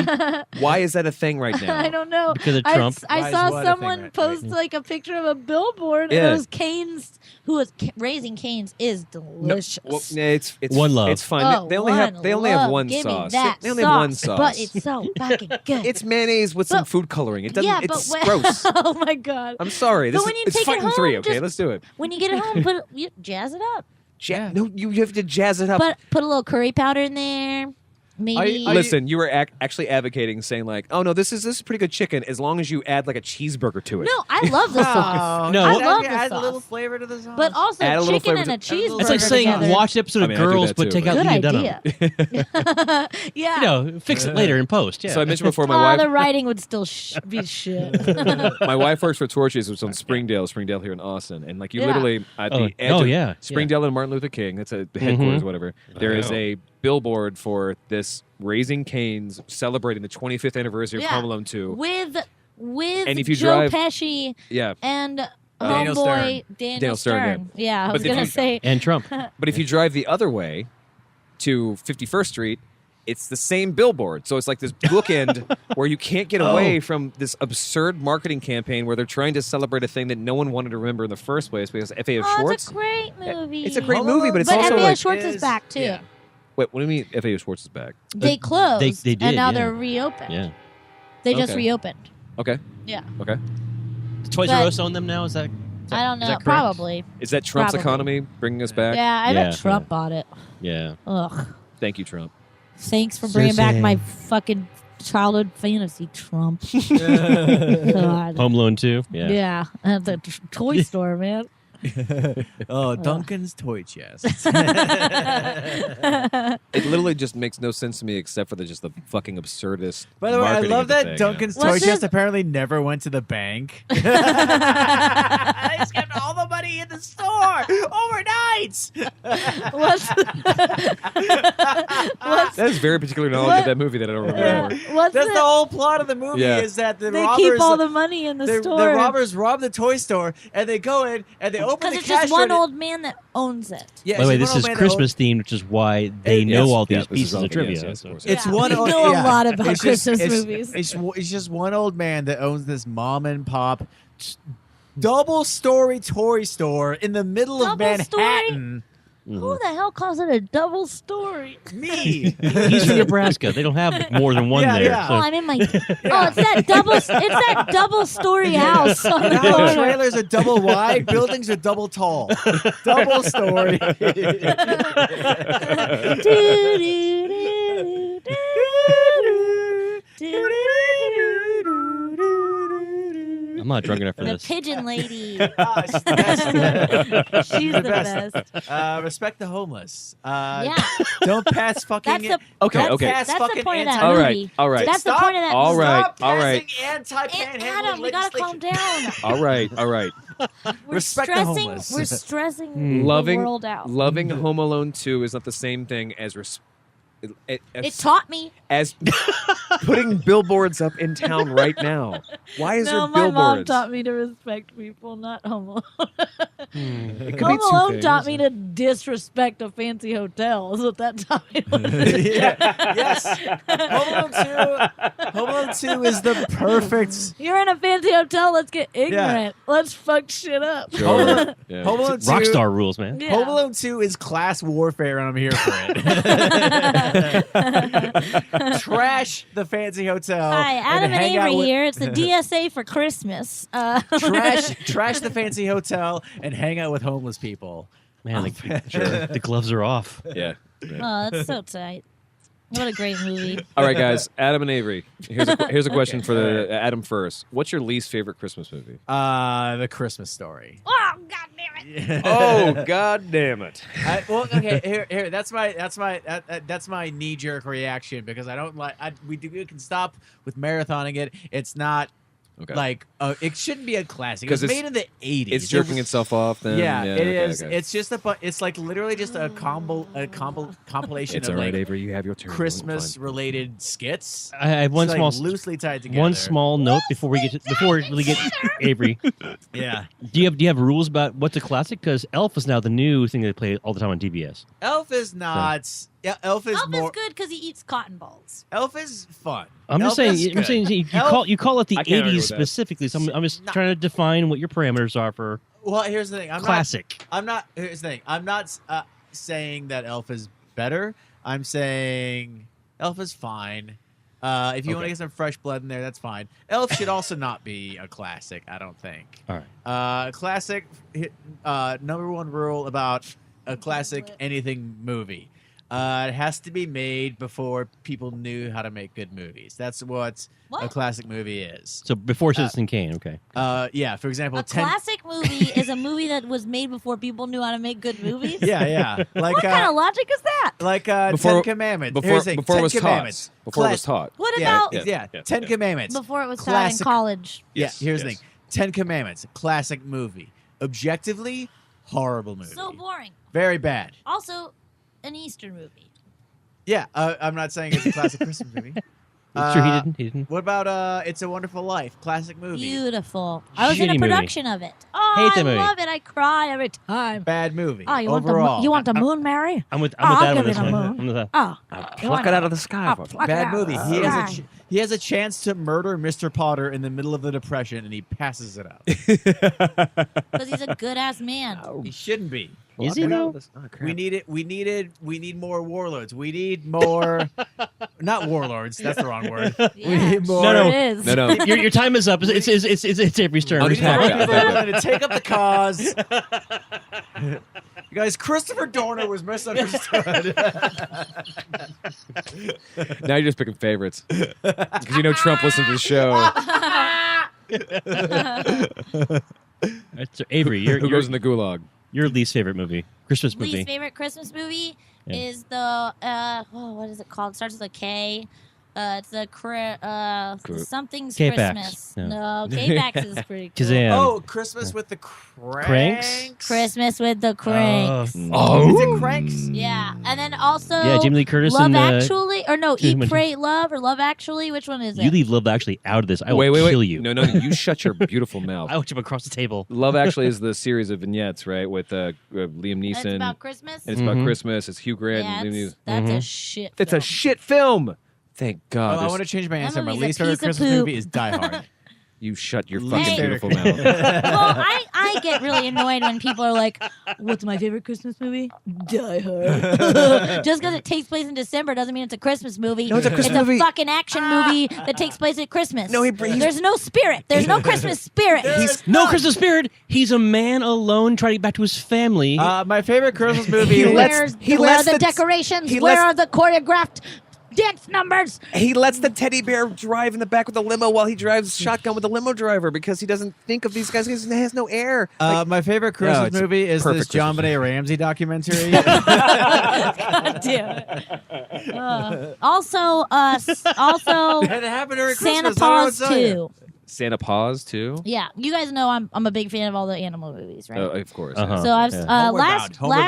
Why is that a thing right now? I don't know. because of I, Trump. I Why is saw what a thing someone right post now? like a picture of a billboard. Yeah. And it was Cane's, who was raising Cane's is delicious. Well, it's One love. It's fine. Oh, they only have love. one Give sauce. Me that They only have one sauce. but it's so fucking good. It's mayonnaise with some But- food coloring. It doesn't. yeah, it's but gross. Oh my god! I'm sorry. But This when you it's take it fighting home, 3. Okay, just- let's do it. When you get it home, jazz it up. No, you have to jazz it up. Put a little curry powder in there. Maybe. Listen, you were actually advocating, saying like, "Oh no, this is pretty good chicken." As long as you add like a cheeseburger to it. No, I love the sauce. No. I I love the add sauce. a little flavor to the sauce. But also Add a little chicken flavor and a to- cheeseburger It's like saying together. watch an episode I of mean, I do Girls, that but too, take but- out Good Lena Dunham. idea. Yeah. You know, fix it later in post. Yeah. So I mentioned before, Oh, my the wife writing would still be shit. my wife works for Torches, which is on Springdale here in Austin, and like you Yeah. literally at Oh, the edge oh, of yeah. Springdale and Martin Luther King. That's a headquarters, whatever. There is a billboard for this Raising Cane's celebrating the 25th anniversary of Yeah. Home Alone 2. with And if you Joe drive- Pesci Yeah, and Daniel homeboy Daniel Daniel Stern, Stern. Yeah, I But was if gonna you- say. And Trump. but if you drive the other way to 51st Street, it's the same billboard. So it's like this bookend where you can't get away from this absurd marketing campaign where they're trying to celebrate a thing that no one wanted to remember in the first place because F.A.O. Oh, Schwartz. it's a great movie. It's a great movie, but it's but also F.A.O. like Schwartz is back too. Yeah. wait, what do you mean F.A.O. Schwartz is back? They closed. they did, and now yeah. they're reopened. Yeah. They just Okay. reopened. Okay, Yeah. okay. Does Toys But- R Us own them now? Is that? I don't know. that correct? Probably. Is that Trump's Probably. economy bringing us back? Yeah, I Yeah. bet Trump bought it. Yeah. Ugh. Thank you, Trump. Thanks for bringing back Sissy. my fucking childhood fantasy, Trump. God. Home Alone 2. Yeah. Yeah. At the toy store, man. Oh, Duncan's toy chest. It literally just makes no sense to me except for just the fucking absurdist. By the way, I marketing love of the that thing, Duncan's What's toy this? chest apparently never went to the bank. They just kept all the money in the store overnight. What's That is very particular knowledge of that movie that I don't remember. what's That's the, the whole plot of the movie is that the they robbers keep all the money in the store. the robbers rob the toy store and they go in and they open Because the it's cash just one register- old man that owns it. Yeah, By the way, it's this one is old man that Christmas themed, which is why they Yes, know all yeah, these this is pieces of okay, trivia. yes, yes, so. of course. It's Yeah, one. we old, know a yeah. lot about It's just- Christmas it's- movies. It's just one old man that owns this mom and pop double-story toy store in the middle of Double-story? Manhattan. Who the hell calls it a double story? Me. He's from Nebraska. They don't have more than one Yeah, there. yeah. so- Oh, I'm in my. Oh, it's that double story house on the Now corner. trailers are double wide, buildings are double tall. Double story. I'm not drunk enough for The this. pigeon lady. Gosh, She's the the best. respect the homeless. Yeah. Don't pass fucking. That's the Okay, that's, okay. Pass That's fucking the point of that anti- All right, movie. all right. That's the point of that All movie. right, Stop all right. passing anti-panhandling Adam, we gotta calm legislation. down. All right, all right. We're Respect the stressing. homeless. We're stressing the Loving world out. loving Home Alone 2 is not the same thing as It taught me. as putting billboards up in town right now. Why is No, there my mom billboards? taught me to respect people, not Home Alone. It could be Home two Alone things. taught me to disrespect a fancy hotel. Is what that taught me. Yes. Home Alone 2 is the perfect. You're in a fancy hotel. Let's get ignorant. Let's fuck shit up. Sure. Yeah. Home Alone 2. Rockstar rules, man. Yeah. Home Alone 2 is class warfare, and I'm here for it. Trash the fancy hotel. Hi, Adam and hang out Avery with- here. It's the DSA for Christmas. Trash the fancy hotel and hang out with homeless people. Man, the gloves are off. Yeah. Oh, that's so tight. What a great movie. All right, guys. Adam and Avery. Here's a question for Adam first. What's your least favorite Christmas movie? The Christmas Story. Oh, God damn it. Oh, God damn it! Well, okay, here. That's my knee-jerk reaction because I don't like. We can stop with marathoning it. It's not like it shouldn't be a classic. It was 'Cause it's- made in the 80s. It's jerking itself off. Then Yeah, it okay, is. okay. It's just it's like literally just a compilation It's of all right, like Avery. You have your turn. Christmas-related skits. I have one It's, small like, loosely tied together. one small note before we really get Avery. Yeah. Do you have rules about what's a classic? Because Elf is now the new thing they play all the time on DBS. Elf is not. Yeah, Elf is Elf more. is good because he eats cotton balls. Elf is fun. I'm just Elf is saying. I'm good. saying you Elf- call it the I can't argue 80s with that. specifically. So I'm just No. trying to define what your parameters are for Well, here's the thing. classic. Here's the thing. I'm not saying that Elf is better. I'm saying Elf is fine. If you want to get some fresh blood in there, that's fine. Elf should also not be a classic. I don't think. All right. Classic. Number one rule about a classic anything movie. It has to be made before people knew how to make good movies. That's what a classic movie is. So before Citizen Kane, okay. Yeah. For example, A classic movie is a movie that was made before people knew how to make good movies. Yeah. Like What kind of logic is that? like Before- Ten Commandments. before- Here's the thing, before it 10 was taught. Commandments. Before it was taught. What Yeah, about yeah. Yeah. 10 Commandments. before it was taught in Classic- college? Yes, Here's the yes. thing. 10 Commandments. Classic movie. Objectively, horrible movie. So boring. Very bad. Also, an Easter movie. Yeah, I'm not saying it's a classic Christmas movie. Sure, he didn't. What about It's a Wonderful Life? Classic movie. Beautiful. I was in a Shitty movie. production of it. Oh, Hate I that movie. love it. I cry every time. Bad movie. Oh, you want overall. the moon, Mary? I'm with I'll Adam on give this you the one. moon. I'm with that. Oh, Pluck it out of the sky. Bad movie. Right. He has a chance to murder Mr. Potter in the middle of the Depression, and he passes it up. because he's a good ass man. He shouldn't be. Is he though? We need more warlords. We need more, not warlords. That's the wrong word. We Yeah, need more. sure No, it is. No. Your time is up. It's Avery's turn. Oh, We need more Unpack that. people willing to take up the cause. You guys, Christopher Dorner was misunderstood. Now you're just picking favorites because you know Trump listens to the show. So, Avery, Who goes in the gulag? your least favorite movie, Christmas movie. Least favorite Christmas movie Yeah. is the what is it called? It starts with a K. It's a something's K-Pax. Christmas. No. No, K-Pax is pretty cool. Kazam. Oh, Christmas with the Cranks. Christmas with the Cranks. Is it Cranks? Yeah, and then also Yeah, Jamie Lee Curtis Love and Actually, or no, Jamie Eat, Lee- Pray, Love, or Love Actually. Which one is it? You leave Love Actually out of this. I will Wait. kill you. No, you shut your beautiful mouth. I will jump across the table. Love Actually is the series of vignettes, right? With Liam Neeson. It's about Christmas. And it's about Christmas. It's Hugh Grant. Yeah, and Liam Neeson. that's a shit. It's a shit film. Thank God. I want to change my answer. My movie's a least favorite piece of Christmas poop. movie is Die Hard. You shut your Least fucking favorite beautiful mouth. Well, I get really annoyed when people are like, "What's my favorite Christmas movie?" Die Hard. Just because it takes place in December doesn't mean it's a Christmas movie. No, it's a Christmas movie. fucking action movie that takes place at Christmas. No, there's no spirit. There's no Christmas spirit. No Christmas spirit. He's a man alone trying to get back to his family. My favorite Christmas movie. Where are the decorations? Where are the choreographed dance numbers? He lets the teddy bear drive in the back with the limo while he drives shotgun with the limo driver because he doesn't think of these guys because he has no air. My favorite Christmas it's movie is perfect this John Christmas Benet Ramsey documentary. God damn it. Also, It happened during Santa Christmas. I don't know what Paws to tell you. 2. Santa Paws too. Yeah, you guys know I'm a big fan of all the animal movies, right? Of course. Uh-huh. So I've Homeward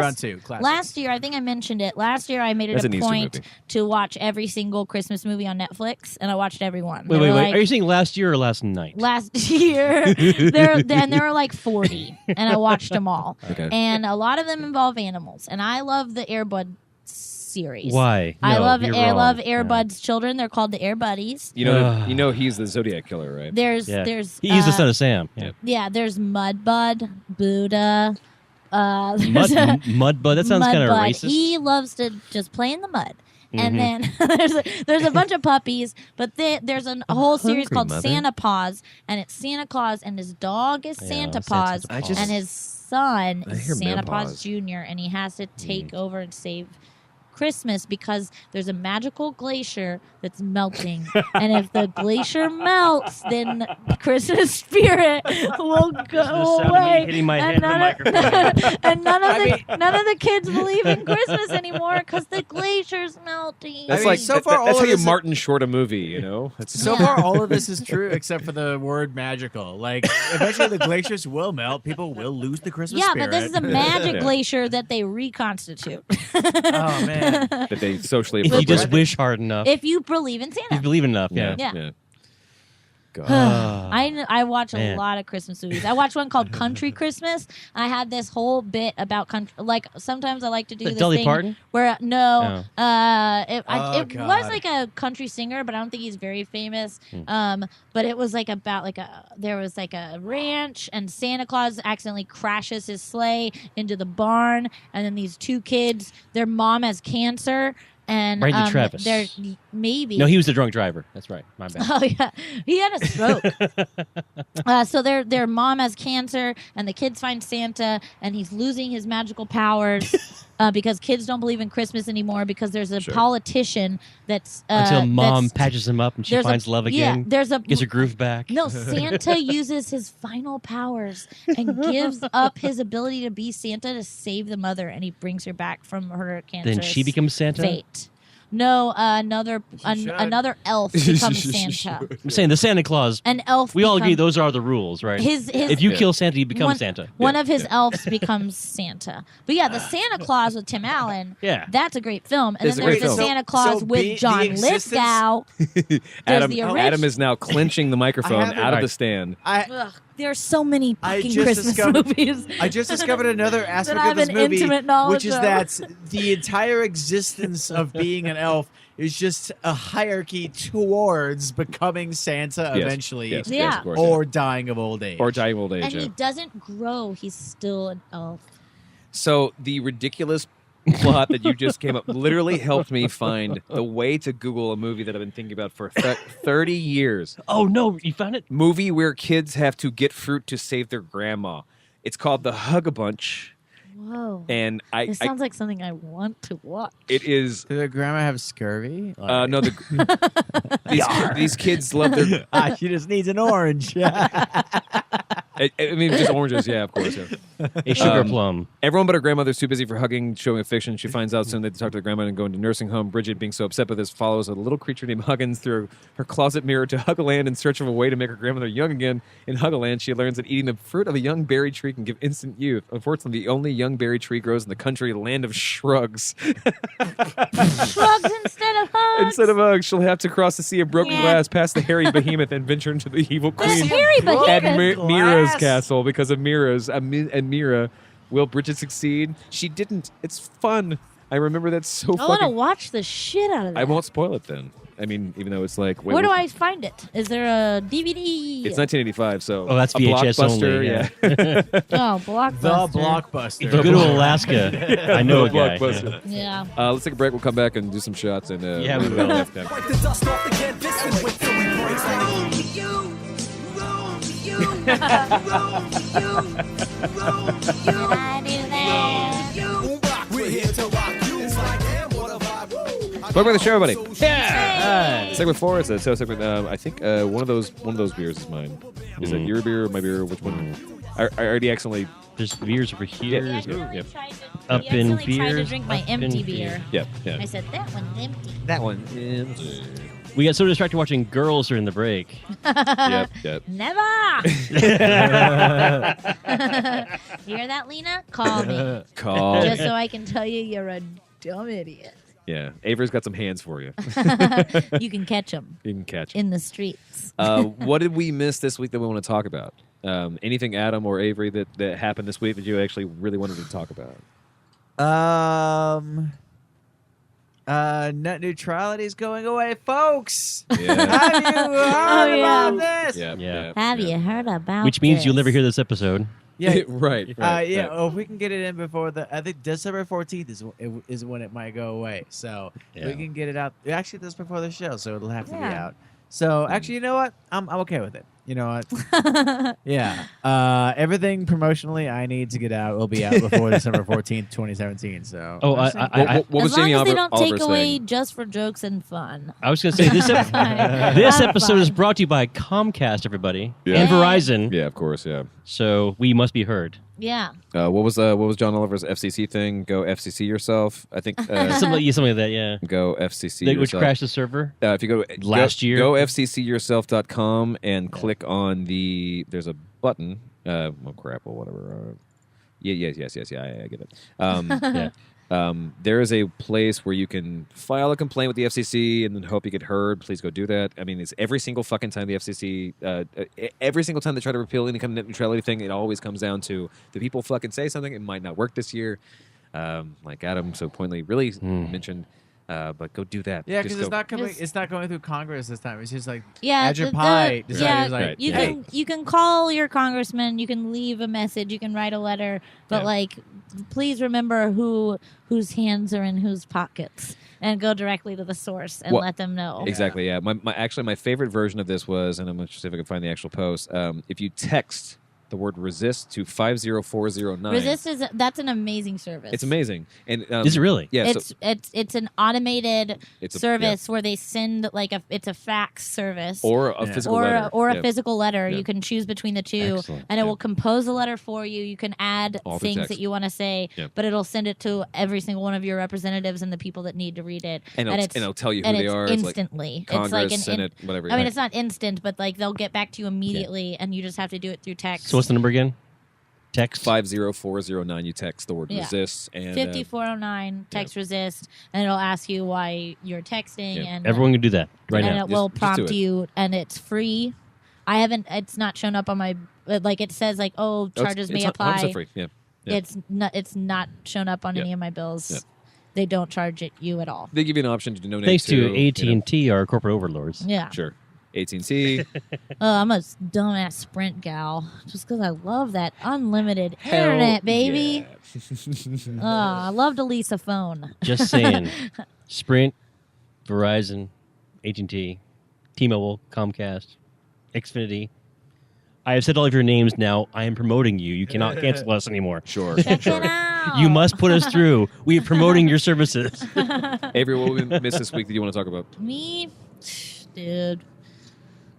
Bound 2, classic. last year, I think I mentioned it. Last year, I made That's it an a Easter point movie. to watch every single Christmas movie on Netflix, and I watched every one. wait. There were Are you saying last year or last night? last year? there were like 40, and I watched them all. Okay. And a lot of them involve animals, and I love the Air Bud series. Why? I No, love you're I wrong. love Air Yeah. Bud's children. They're called the Air Buddies. You know he's the Zodiac killer, right? There's Yeah. there's He's the son of Sam. Yeah. yeah, there's Mudbud, Buddha. There's a- Mudbud. That sounds kind of Mudbud. racist. He loves to just play in the mud. Mm-hmm. And then there's a bunch of puppies, but there's a whole series hungry, called Mother. Santa Paws, and it's Santa Claus, and his dog is Santa Paws, Paws. and his son I is hear Santa Menopause. Paws Jr., and he has to take over and save Christmas because there's a magical glacier that's melting, and if the glacier melts, then Christmas spirit will go sound of me away, hitting my head and in the none of, and none of the kids believe in Christmas anymore because the glacier's melting. That's I mean, like so far, that's all how of you this- Martin Short a movie, you know? So Yeah. far, all of this is true except for the word magical. Like, eventually the glaciers will melt. People will lose the Christmas Yeah, spirit. but this is a magic Yeah. glacier that they reconstitute. Oh, man. that they socially if you appropriate. just wish hard enough, If you believe in if you Santa. believe enough. Yeah. Yeah. God. I watch a Man. lot of Christmas movies. I watched one called Country Christmas. I had this whole bit about country. Like sometimes I like to do The this Dolly thing Parton? where Oh. it was God. like a country singer, but I don't think he's very famous. Hmm. But it was like about there was like a ranch, and Santa Claus accidentally crashes his sleigh into the barn, and then these two kids, their mom has cancer. And Randy Travis. they're maybe No, he was the drunk driver. That's right. My bad. Oh yeah, he had a stroke. So their mom has cancer, and the kids find Santa, and he's losing his magical powers because kids don't believe in Christmas anymore because there's a politician that's Until mom that's- patches him up and she there's finds love Yeah, again. there's a Gets her groove back. No, Santa uses his final powers and gives up his ability to be Santa to save the mother, and he brings her back from her cancer. Then she becomes Santa? Fate. No, another elf becomes Santa. I'm saying the Santa Claus. An elf. We all agree becomes- those are the rules, right? His if you kill Santa, you become one, Santa. One of his elves becomes Santa. But yeah, the Santa Claus with Tim Allen. Yeah. That's a great film. And It's then a there's great the film. Santa Claus So with the John existence- Lithgow. There's Adam, the Adam is now clinching the microphone haven't- out of the stand. Ugh, there's so many I fucking just Christmas discovered- movies. I just discovered another aspect I of have this an movie, intimate knowledge which is of. that the entire existence of being an elf is just a hierarchy towards becoming Santa Yes, eventually, yes, Yeah. yes, of course, or dying of old age. or dying of old age. And yeah. he doesn't grow. He's still an elf. So the ridiculous plot that you just came up literally helped me find the way to Google a movie that I've been thinking about for 30 years. Oh, no. You found it? Movie where kids have to get fruit to save their grandma. It's called The Hug-a-Bunch. Whoa. And This sounds like something I want to watch. it is Did their grandma have scurvy? no these kids love their She just needs an orange. I mean just oranges, yeah, of course. Yeah. A sugar plum. Everyone but her grandmother's too busy for hugging, showing affection. She finds out soon that they talk to the grandmother and go into nursing home. Bridget, being so upset by this, follows a little creature named Huggins through her closet mirror to Huggaland in search of a way to make her grandmother young again. In Huggaland, she learns that eating the fruit of a young berry tree can give instant youth. Unfortunately, the only young berry tree grows in the country land of shrugs. Shrugs instead of hugs. Instead of hugs, she'll have to cross the sea of broken glass, past the hairy behemoth, and venture into the evil queen hairy at behemoth. Mira's castle. Because of Mira's and Mira, will Bridget succeed? She didn't. It's fun. I remember that so I want to fucking. watch the shit out of that. I won't spoil it then. I mean, even though it's like. Where do I find it? Is there a DVD? It's 1985, so. Oh, that's a VHS Blockbuster, only. Yeah. Oh, Blockbuster. The Blockbuster. Good old Alaska. I know a guy. Blockbuster. Yeah. Let's take a break. We'll come back and do some shots. And Yeah, we will. Wipe the dust off the canvas and wait till we break. I do that. We're here to rock you. It's like, damn, what a vibe. Welcome to the show, everybody. Yeah. Segment 4 is a segment. I think one of those beers is mine. Is it your beer or my beer? Which one? I already accidentally. There's beers over here. Yeah, There's- I tried to, Up I in accidentally tried to beers, drink my up in empty beer. beer. Yeah. I said, that one's empty. That one. We got so distracted watching girls during the break. Yep. Never! Hear that, Lena? Call me. Call. Just so I can tell you you're a dumb idiot. Yeah. Avery's got some hands for you. You can catch them You can catch. in the streets. What did we miss this week that we want to talk about? Anything, Adam or Avery, that happened this week that you actually really wanted to talk about? Net neutrality is going away, folks. Yeah. Have you heard yeah. about this? Yeah. Have you heard about Which means this? you'll never hear this episode. Yeah. right. Yeah. Oh, if we can get it in before I think December 14th is when it might go away. So Yeah. we can get it out. Actually, that's before the show, so it'll have to be Yeah. out. So actually, you know what? I'm okay with it. You know what? Yeah. Everything promotionally I need to get out will be out before December 14th, 2017. So. Oh, What was as long Jamie as they don't take Oliver's away thing? just for jokes and fun. I was going to say this That's episode is fine. brought to you by Comcast, everybody, Yeah. and Verizon. Yeah, of course. Yeah. So we must be heard. Yeah. What was John Oliver's FCC thing? Go FCC yourself. I think. Something like that, yeah. Go FCC Which yourself. crashed the server. If you go Last year. go FCCyourself.com and click on there's a button. Oh crap or whatever. Yes. I get it. Yeah. There is a place where you can file a complaint with the FCC and then hope you get heard. Please go do that. I mean, it's every single fucking time the FCC, every single time they try to repeal any kind of net neutrality thing, it always comes down to the people fucking say something. It might not work this year, like Adam so pointedly really mentioned. But go do that. Yeah, Just because it's go- not coming. It's not going through Congress this time. It's just like Yeah, Adger the- Pie the- decided, yeah, he's like, Right. You hey, can call your congressman, you can leave a message, you can write a letter, but Yeah. like please remember whose hands are in whose pockets and go directly to the source and Well, let them know. Exactly. Yeah. My favorite version of this was, and I'm going to see if I can find the actual post. If you text the word resist to 50409. Resist that's an amazing service. It's amazing. And Is it really? Yeah. It's an automated It's a- service where they send like it's a fax service or a physical letter. or Yeah. a physical letter. Yeah. You can choose between the two, Excellent. and it Yeah. will compose a letter for you. You can add All through things text. that you want to say, Yeah. but it'll send it to every single one of your representatives and the people that need to read it. And it'll tell you who and they it's are. It's like instantly. Congress, it's like an Senate, whatever. I mean, it's not instant, but like they'll get back to you immediately, and you just have to do it through text. So what's the number again? Text. 50409. You text the word Yeah. resist and 5409 text resist, and it'll ask you why you're texting, Yeah. and Everyone can do that right and now. it will Just do prompt it. you, and it's free. It's not shown up on my like it says like charges may apply. 100% free. Yeah. Yeah. It's not shown up on Yeah. any of my bills. Yeah. They don't charge it you at all. They give you an option to donate. Thanks to you know. AT&T, our corporate overlords. Yeah. Sure. AT&T. I'm a dumbass Sprint gal just because I love that unlimited internet, baby. Yeah. I love to lease a phone. Just saying. Sprint, Verizon, AT&T, T-Mobile, Comcast, Xfinity. I have said all of your names now. I am promoting you. You cannot cancel us anymore. Sure. Check Sure. it out. You must put us through. We are promoting your services. Avery, what we missed this week that you want to talk about? Me, dude.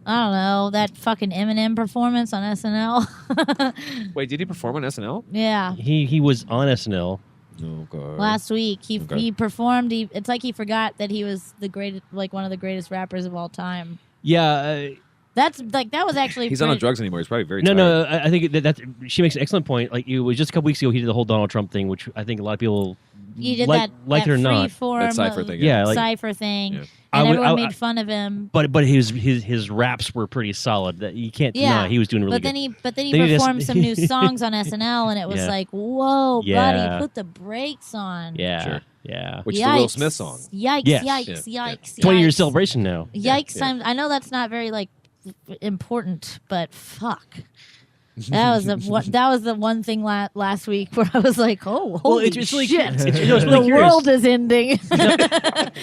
I don't know, that fucking Eminem performance on SNL. Wait, did he perform on SNL? Yeah. He was on SNL. Oh god. Last week he performed. It's like he forgot that he was the greatest, like one of the greatest rappers of all time. Yeah. That was actually. He's not on drugs anymore. He's probably very No, tired. no. I think that she makes an excellent point. Like it was just a couple weeks ago, he did the whole Donald Trump thing, which I think a lot of people He did like that it or not. That Cypher thing. Yeah, like, Cypher thing, Yeah. and everyone made fun of him. But his raps were pretty solid. That you can't deny. He was doing really good. But then he performed some new songs on SNL, and it was like, whoa, buddy, put the brakes on. Yeah, sure. Yeah. Which is the Will Smith song. Yikes! Yes. Yikes! 20-year celebration now. Yikes! I know that's not very like important, but fuck. That was the one thing last week where I was like, "Oh, holy it's really, shit! it's really the curious. world is ending."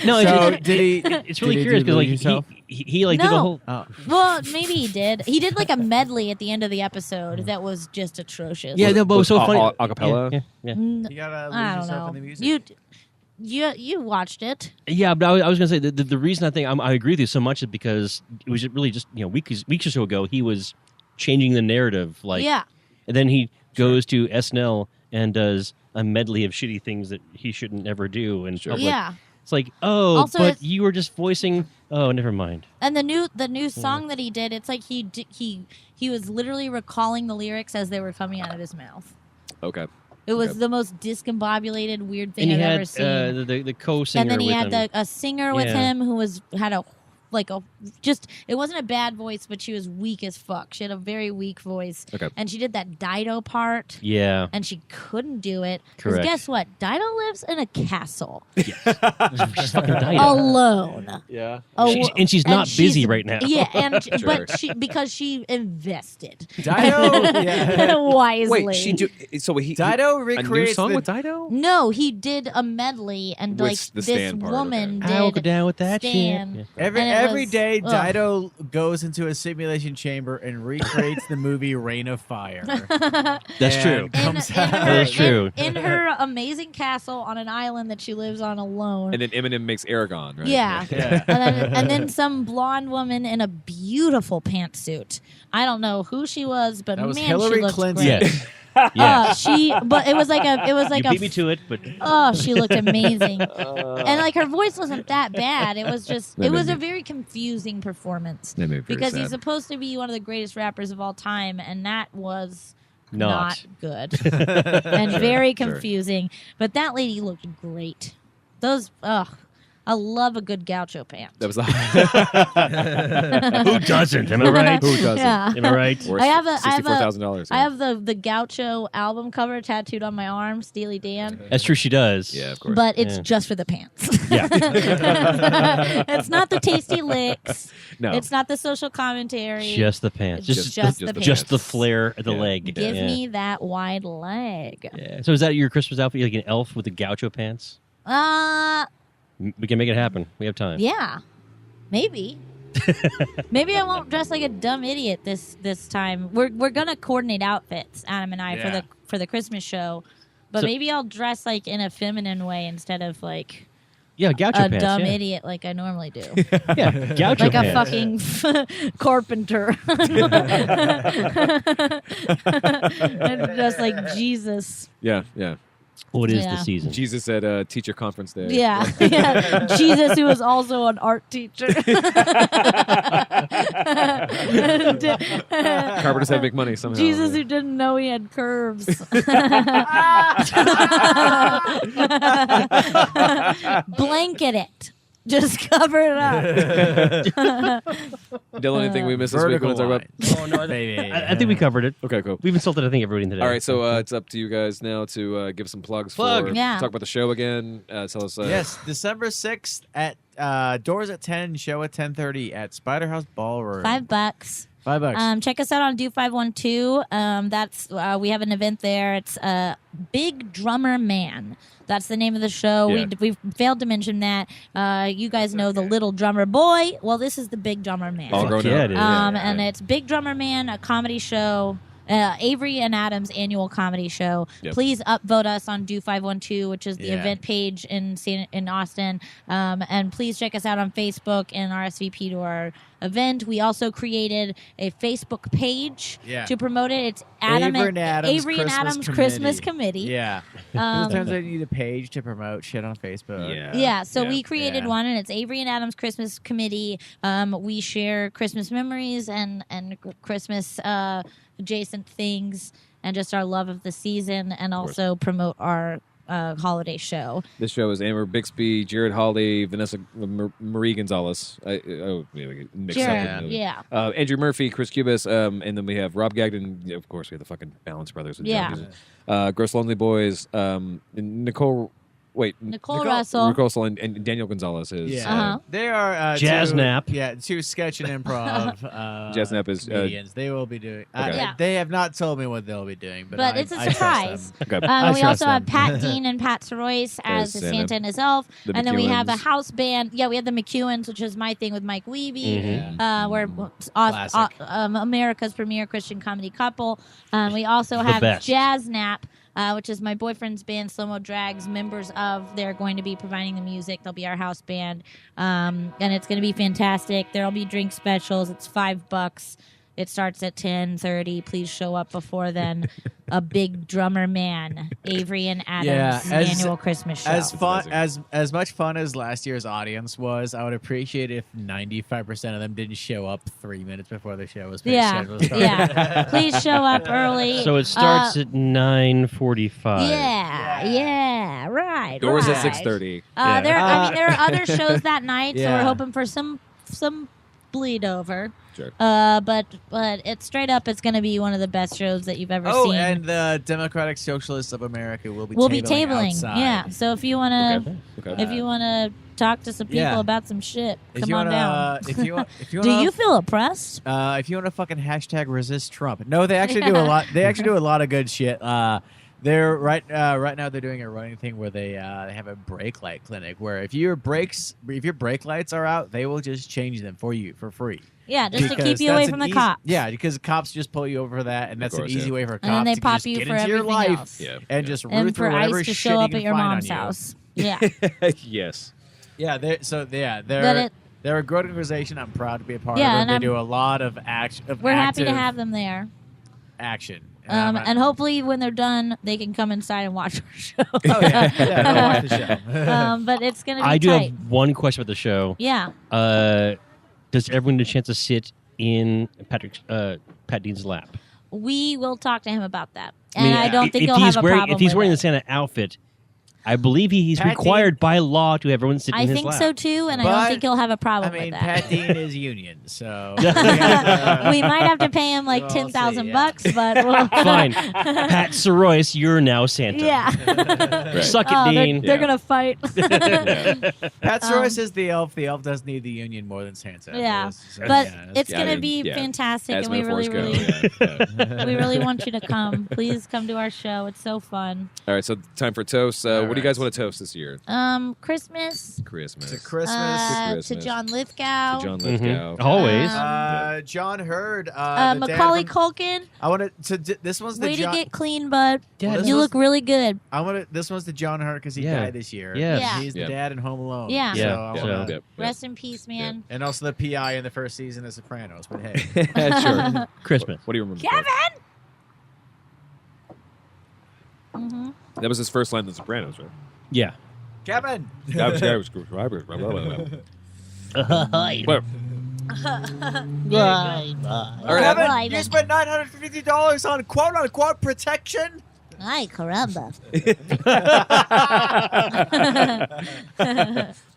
No, So did he? it's really did he curious because like himself? he like did the whole. Oh. Well, maybe he did. He did like a medley at the end of the episode that was just atrocious. Yeah, no, but it was so funny. Acapella. Yeah. You gotta lose I don't yourself in the know. music. You watched it. Yeah, but I was going to say the reason I think I agree with you so much is because it was really just weeks or so ago he was changing the narrative, like and then he goes to SNL and does a medley of shitty things that he shouldn't ever do, and it's like Also, but you were just voicing. Oh, never mind. And the new song that he did, it's like he was literally recalling the lyrics as they were coming out of his mouth. Okay. It was the most discombobulated weird thing And he I've had ever seen. the co-singer, and then he with had him. a singer with him who had a it wasn't a bad voice, but she was weak as fuck. She had a very weak voice. Okay. And she did that Dido part. Yeah. And she couldn't do it. Because Correct. guess what? Dido lives in a castle. She's fucking Dido. Alone. Yeah. She's not busy right now. Yeah, and but because she invested. Dido, wisely. Wait, Dido a new recreates song the- with Dido? No, he did a medley, and With like the this Stan part, woman okay. I'll did go down with that Stan. shit. Every And it was- day, ugh. Dido goes into a simulation chamber and recreates the movie Reign of Fire. That's true. And comes out. That's true. In her amazing castle on an island that she lives on alone. And then Eminem makes Aragon, right? Yeah. Yeah. And then some blonde woman in a beautiful pantsuit. I don't know who she was, but That was man, Hillary she looked Clinton. great. Yes. But it was like You a beat me to it, but she looked amazing. And like her voice wasn't that bad. It was just That it made was me- a very confusing performance. That made me very Because sad. he's supposed to be one of the greatest rappers of all time, and that was Not. good. And very Sure. confusing. But that lady looked great. I love a good gaucho pant. That was the who doesn't? Am I right? Who doesn't? Yeah. Am I right? Worth I have $64,000. I have the Gaucho album cover tattooed on my arm, Steely Dan. That's true. She does. Yeah, of course. But it's Yeah. just for the pants. Yeah. It's not the tasty licks. No. It's not the social commentary. Just the pants. It's just the pants. Just the flare of the Yeah. leg. Give Yeah. me that wide leg. Yeah. So is that your Christmas outfit? Like an elf with the gaucho pants? We can make it happen. We have time. Yeah. Maybe. Maybe I won't dress like a dumb idiot this time. We're gonna coordinate outfits, Adam and I, Yeah. for the Christmas show. But So- maybe I'll dress like in a feminine way instead of like Yeah, gaucho a pants. dumb yeah. idiot like I normally do. Yeah, gaucho Like pants. a fucking carpenter. And just like Jesus. Yeah. What is Yeah. the season? Jesus at teacher conference day. Yeah. Yeah. Jesus, who was also an art teacher. Carpenters have to make money somehow. Jesus, who didn't know he had curves. Blanket it. Just cover it up. Dylan, anything we missed this week? Vertical Want to talk about? line. Baby. I think we covered it. Okay, cool. We've insulted, I think, everybody today. All right, so it's up to you guys now to give some plugs Plug. for Yeah. talk about the show again. Tell us. Yes, December 6th at doors at 10, show at 10:30 at Spider House Ballroom. $5. $5. Check us out on Do 512. That's we have an event there. It's Big Drummer Man. That's the name of the show. Yeah. We failed to mention that. You guys know the Little Drummer Boy. Well, this is the Big Drummer Man. All grown Yeah, up. it is. And it's Big Drummer Man, a comedy show. Avery and Adam's annual comedy show. Yep. Please upvote us on Do 512, which is the Yeah. event page in Austin. And please check us out on Facebook and RSVP to our event. We also created a Facebook page to promote it. It's Avery and Adam's Christmas Committee. Yeah. Sometimes I need a page to promote shit on Facebook. So we created one, and it's Avery and Adam's Christmas Committee. We share Christmas memories and Christmas adjacent things, and just our love of the season, and also promote our holiday show. This show is Amber Bixby, Jared Hawley, Vanessa Marie Gonzalez. Andrew Murphy, Chris Cubis, and then we have Rob Gagnon. Of course, we have the fucking Balance Brothers. And Gross Lonely Boys, and Nicole Russell and Daniel Gonzalez is. They are Jazz Nap. Two sketch and improv. Jazz Nap is comedians. They will be doing. They have not told me what they'll be doing, but it's a surprise. Okay. We also have Pat Dean and Pat Soroyce as the Santa and his elf, and then we have a house band. Yeah, we have the McEwens, which is my thing with Mike Wiebe. We're America's premier Christian comedy couple. We also have Jazz Nap. Which is my boyfriend's band, Slow Mo Drags, members of. They're going to be providing the music. They'll be our house band. And it's going to be fantastic. There'll be drink specials. It's $5. It starts at 10:30. Please show up before then. A big drummer man, Avery and Adam's annual Christmas show. As much fun as last year's audience was, I would appreciate if 95% of them didn't show up 3 minutes before the show was scheduled to start. Please show up early. So it starts at 9:45. Yeah, right. Doors at 6:30. There are other shows that night, so we're hoping for some bleed over. Sure. But it's straight up. It's going to be one of the best shows that you've ever seen. And the Democratic Socialists of America will be tabling outside. Yeah. So if you want to talk to some people about some shit, come on down. Do you feel oppressed? If you want to fucking hashtag resist Trump, no, they actually do a lot. They actually do a lot of good shit. They're right now. They're doing a running thing where they have a brake light clinic where if your brake lights are out, they will just change them for you for free. Yeah, just to keep you away from the cops. Yeah, because cops just pull you over for that, and that's an easy way for cops and then they to pop just you get for into your everything life else. and just root and through for whatever ICE to shit show you up can at your find mom's on you. house. Yeah. Yes. Yeah, they're a great organization. I'm proud to be a part of and it. They do a lot of action. We're happy to have them there. Action. And hopefully when they're done, they can come inside and watch our show. They'll watch the show. But it's going to be I do tight. have one question about the show. Yeah. Does everyone get a chance to sit in Pat Dean's lap? We will talk to him about that. And I don't think he'll have a problem if he's wearing the with Santa outfit, I believe he's Pat required by law to have everyone sit in his lap. I think so too, and I don't think he'll have a problem with that. Pat Dean is union, so we might have to pay him like $10,000, but we'll fine. Pat Soroyce, you're now Santa. Yeah. Suck it, Dean. They're gonna fight. Pat Soroyce is the elf. The elf does need the union more than Santa. Yeah, but it's gonna be fantastic, and we really want you to come. Please come to our show. It's so fun. All right, so time for toast. What do you guys want to toast this year? Christmas. To Christmas. To John Lithgow. Always. John Hurd. Macaulay Culkin. I want to. This one's the Way John. to get clean, bud. Yeah, you look really good. This one's the John Hurd because he died this year. Yes. He's the dad in Home Alone. Yeah. So Rest in peace, man. And also the PI in the first season of Sopranos. But hey, sure. Christmas. What do you remember? Kevin. Mm-hmm. That was his first line in The Sopranos, right? Yeah. Kevin. All right, Kevin, you spent $950 on quote unquote protection. Ay, caramba.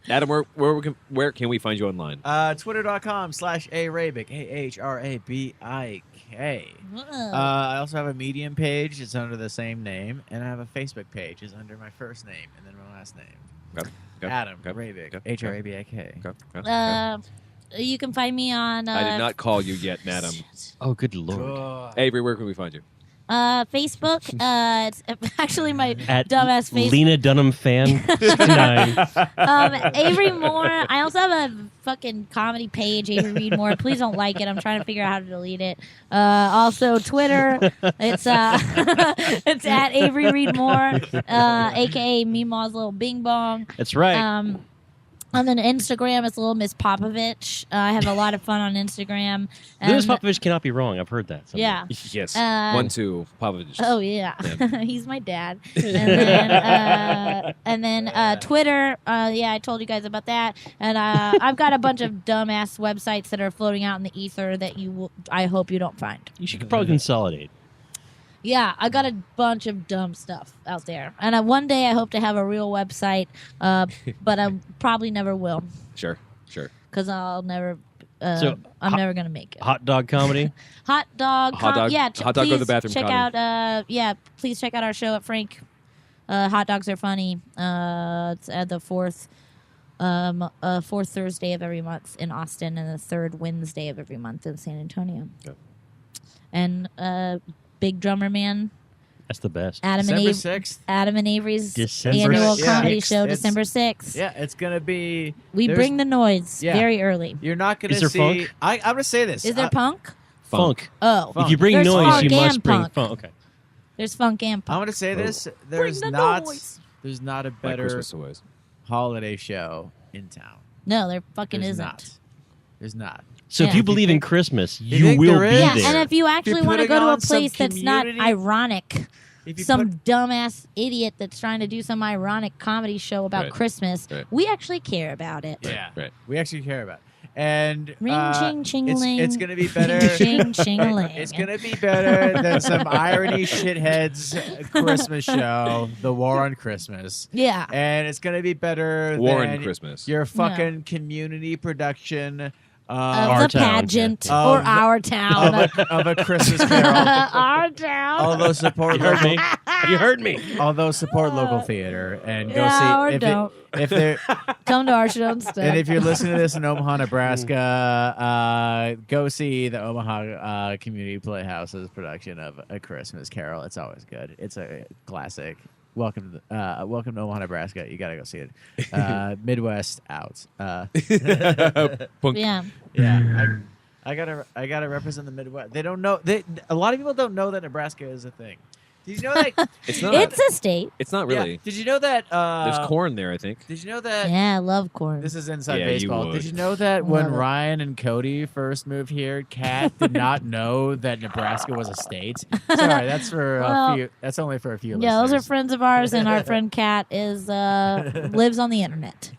Adam, where can we find you online? Twitter.com/Hrabik, AHRABIK. I also have a Medium page. It's under the same name, and I have a Facebook page. It's under my first name and then my last name. Adam Hrabik, HRABIK. You can find me on. I did not call you yet, Adam. Oh, good lord. Avery, where can we find you? Facebook. It's actually my At dumbass Facebook. Lena Dunham fan 69. Avery Moore. I also have a fucking comedy page, Avery Read Moore. Please don't like it. I'm trying to figure out how to delete it. Also Twitter. It's it's at Avery Read Moore, aka Meemaw's Little Bing Bong. That's right. And then Instagram is Little Miss Popovich. I have a lot of fun on Instagram. Louis And- Popovich cannot be wrong. I've heard that. somewhere. Yeah. Yes. 1-2 Pavlovich. Oh yeah, Yeah. he's my dad. And then Twitter. Yeah, I told you guys about that. And I've got a bunch of dumbass websites that are floating out in the ether that I hope you don't find. You should probably consolidate. Yeah, I got a bunch of dumb stuff out there, and one day I hope to have a real website, but I probably never will Sure. because I'll never. So, I'm never gonna make it. Hot dog comedy. Hot dog. Yeah. Hot dog go to the bathroom Check comedy. out. Please check out our show at Frank. Hot dogs are funny. It's at the fourth Thursday of every month in Austin, and the third Wednesday of every month in San Antonio. Yep. And Big Drummer Man. That's the best. December 6th. Adam and Avery's December annual 6th. comedy Yeah, show, it's- December 6th. Yeah, it's gonna be. We there's- bring the noise Yeah. very early. You're not gonna Is there see. funk? I'm gonna say this. Is there punk? Funk. Oh, If you bring There's noise, funk you must and bring punk. funk. Okay. There's funk and I'm punk. gonna say this. Bring There's the not. noise. There's not a Like better Christmas toys. holiday show in town. No, there fucking There's isn't. not. There's not. So if Yeah. you believe in Christmas, You you think will there be is? Yeah, there. and if you actually you're want to putting go to a on some place that's not community- ironic, If you some put, dumbass idiot that's trying to do some ironic comedy show about Right. Christmas, Right. we actually care about it. yeah, Right. we actually care about it. And Ring, ching, ching-a-ling. it's gonna be better. Ching, ching-a-ling. It's gonna be better than some irony shitheads Christmas show, The War on Christmas. Yeah. And it's gonna be better War than and Christmas. your fucking community production Of Our the town, pageant yeah. or Of- our town. of a Christmas carol. Our town. Although support You heard local, me. You heard me. although support local theater and go Yeah, see or if don't. if they're Come to our show instead. and if you're listening to this in Omaha, Nebraska, go see the Omaha Community Playhouse's production of A Christmas Carol. It's always good. It's a classic. Welcome to Omaha, Nebraska. You gotta go see it. Midwest out. Punk. yeah. Yeah, I gotta represent the Midwest. They don't know. A lot of people don't know that Nebraska is a thing. Did you know that? It's not. It's a state. It's not Yeah. really. Did you know that? There's corn there, I think. Did you know that? Yeah, I love corn. This is inside Yeah, you baseball. would. Did you know that Love when it. Ryan and Cody first moved here, Kat did not know that Nebraska was a state? Sorry, that's for Well, a few. That's only for a few. Yeah, those are listeners. friends of ours, and our friend Kat is lives on the internet.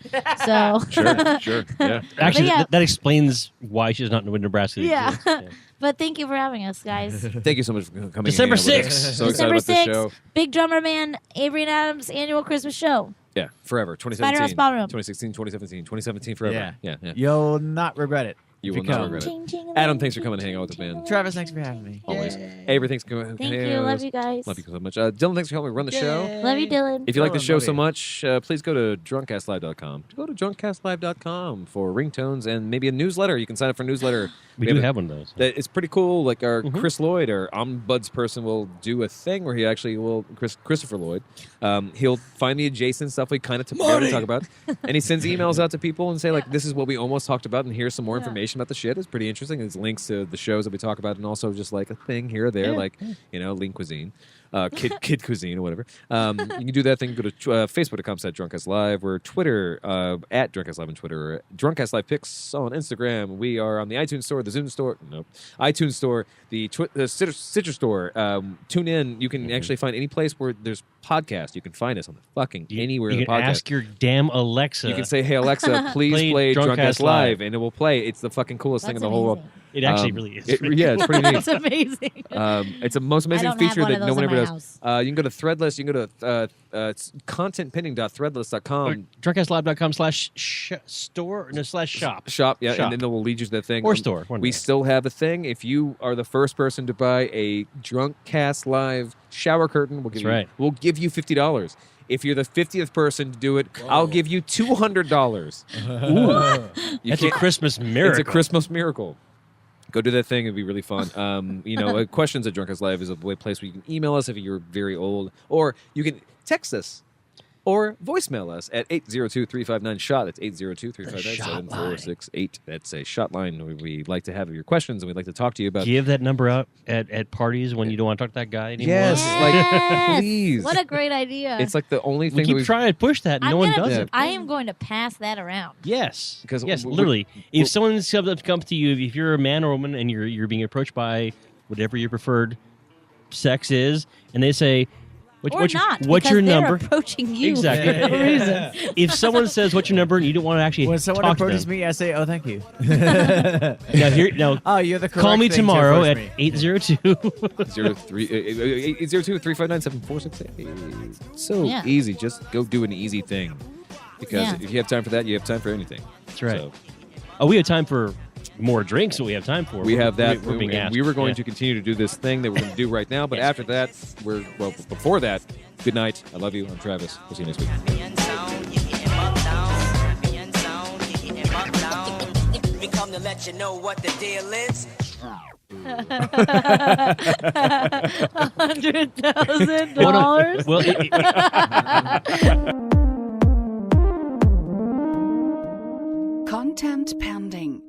So Sure. Yeah. Actually, yeah. that explains why she does not know where Nebraska Yeah. exists. Yeah. But thank you for having us, guys. Thank you so much for coming. December and hanging out with 6th. us. So December excited about 6th, this show. Big Drummer Man, Avery and Adams annual Christmas show. Yeah, forever. Spider-House 2017, Ballroom. 2016, 2017, 2017, forever. Yeah. You'll not regret it. You if will not come. regret it. Ching, ching, Adam, ling, thanks for coming and ching, hanging out with us, ching, man. ching. Travis, thanks for having me. Always. Avery, thanks for coming. Thank you. Love you guys. Love you so much. Dylan, thanks for helping me run the show. Love you, Dylan. If you like the Oh, show love so you. much, please go to drunkcastlive.com. Go to drunkcastlive.com for ringtones and maybe a newsletter. You can sign up for a newsletter. We do have one of those. That it's pretty cool. Like our Chris Lloyd, our ombuds person, will do a thing where he actually will Christopher Lloyd. He'll find the adjacent stuff we kind of talk about, and he sends emails out to people and say like, "This is what we almost talked about, and here's some more information about the shit." It's pretty interesting. There's links to the shows that we talk about, and also just like a thing here or there, like lean cuisine. Kid cuisine or whatever. You can do that thing. Go to Facebook.com/DrunkCastLive. We're Twitter at DrunkCastLive on Twitter. DrunkCastLive Pics on Instagram. We are on the iTunes Store, the Zoom Store. Nope. iTunes Store, the Stitcher Store. Tune in. You can actually find any place where there's podcasts. You can find us on the fucking anywhere You in the can podcast. ask your damn Alexa. You can say, "Hey Alexa, please Play play Drunkcast Drunkcast Live. Live," and it will play. It's the fucking coolest thing in That's the whole world. amazing. It actually really is. Yeah, it's pretty neat. That's amazing. It's a most amazing I don't have feature one that of no those one in ever my does. house. You can go to Threadless. You can go to contentpending.threadless.com. Drunkcastlive.com/store /shop. Shop, yeah, Shop. and then it will lead you to that thing. Or store, one We way. still have a thing. If you are the first person to buy a Drunkcast Live shower curtain, That's right. we'll give you $50. If you're the 50th person to do it, I'll give you $200. You That's a can't- Christmas miracle. It's a Christmas miracle. Go do that thing. It'd be really fun. Questions at Drunkcast Live is a place where you can email us if you're very old, or you can text us. or voicemail us at 802-359-SHOT. That's 802-359-7468. That's a shot line. We like to have your questions, and we'd like to talk to you about. Give that number out at parties when you don't want to talk to that guy anymore. Yes, like, please. What a great idea. It's like the only thing we keep trying to push that, and no one does it. I am going to pass that around. Yes, because literally. If someone comes to you, if you're a man or woman, and you're being approached by whatever your preferred sex is, and they say, what's your number? Approaching you exactly. for no reason. If someone says what's your number and you don't want to actually when someone talk approaches to them, me, I say, "Oh, thank you." Now, you're the correct call me thing to tomorrow approach at me. 802-359-7468. So easy. Just go do an easy thing, because if you have time for that, you have time for anything. That's right. So. Oh, we have time for more drinks than we have time for. We have that. We're being asked. We were going to continue to do this thing that we're going to do right now, but after that, before that, good night. I love you. I'm Travis. We'll see you next week. We come to let you know what the deal is. $100,000. Well, Content pending.